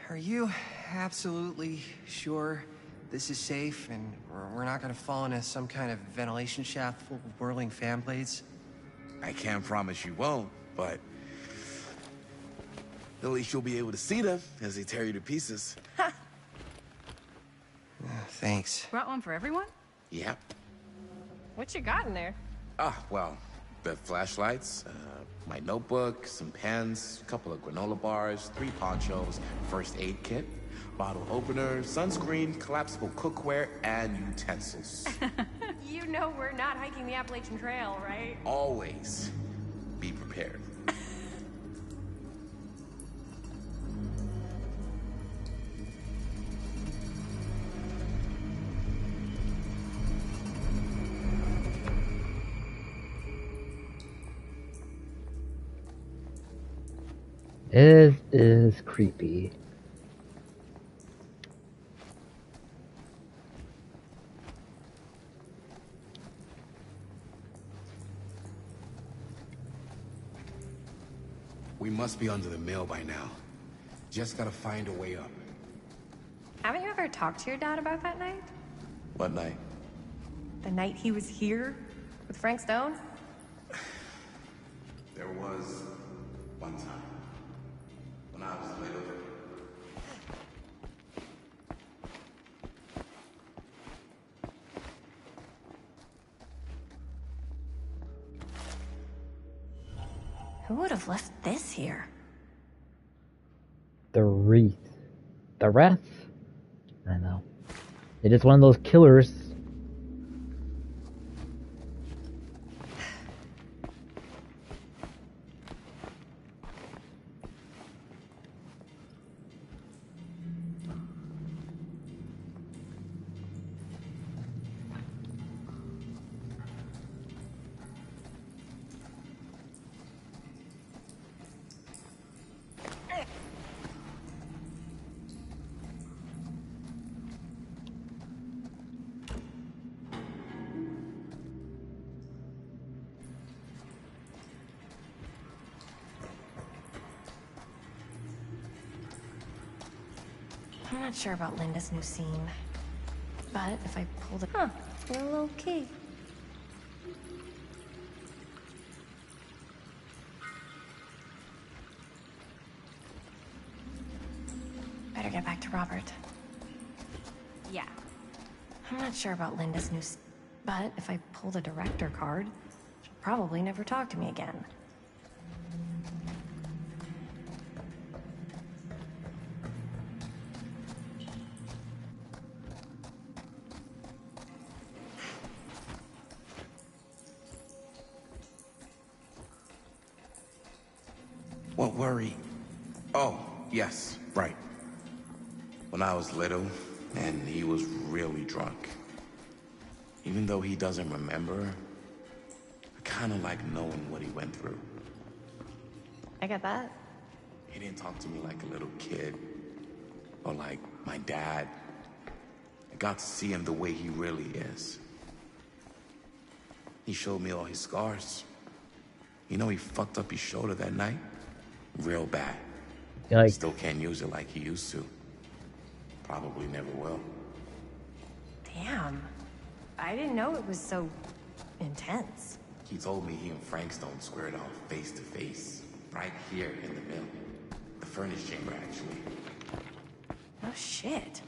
Are you absolutely sure this is safe and we're not gonna fall into some kind of ventilation shaft full of whirling fan blades? I can't promise you won't, but at least you'll be able to see them as they tear you to pieces. Thanks. Brought one for everyone? Yep. What you got in there? Well, the flashlights, my notebook, some pens, a couple of granola bars, 3 ponchos, first aid kit, bottle opener, sunscreen, collapsible cookware, and utensils. You know we're not hiking the Appalachian Trail, right? Always be prepared. It is creepy. We must be under the mill by now. Just gotta find a way up. Haven't you ever talked to your dad about that night? What night? The night he was here with Frank Stone? There was one time when I was little. Who would have left this here? The wreath. The wrath? I know. It is one of those killers. I'm not sure about Linda's new scene. But if I pull the... Huh, a little key. Better get back to Robert. Yeah. I'm not sure about Linda's new... But if I pull the director card, she'll probably never talk to me again. What worry? Oh, yes, right. When I was little, and he was really drunk. Even though he doesn't remember, I kinda like knowing what he went through. I get that. He didn't talk to me like a little kid, or like my dad. I got to see him the way he really is. He showed me all his scars. You know he fucked up his shoulder that night? Real bad. Yikes. Still can't use it like he used to. Probably never will. Damn. I didn't know it was so intense. He told me he and Frank Stone squared off face to face, right here in the mill. The furnace chamber, actually. Oh, shit.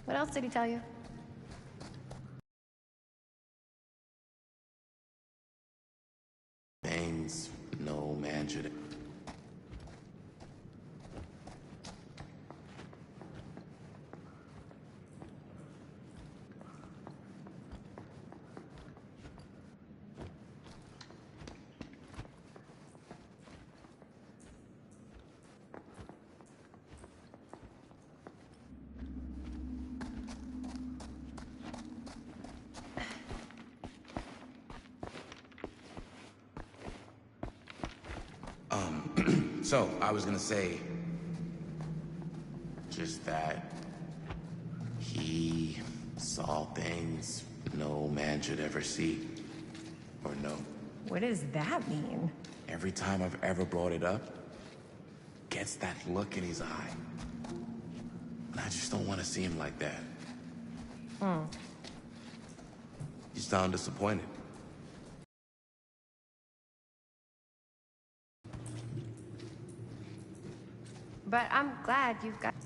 What else did he tell you? Things no man should. So, I was gonna say, just that he saw things no man should ever see or know. What does that mean? Every time I've ever brought it up, gets that look in his eye. And I just don't want to see him like that. You sound disappointed. But I'm glad you've got...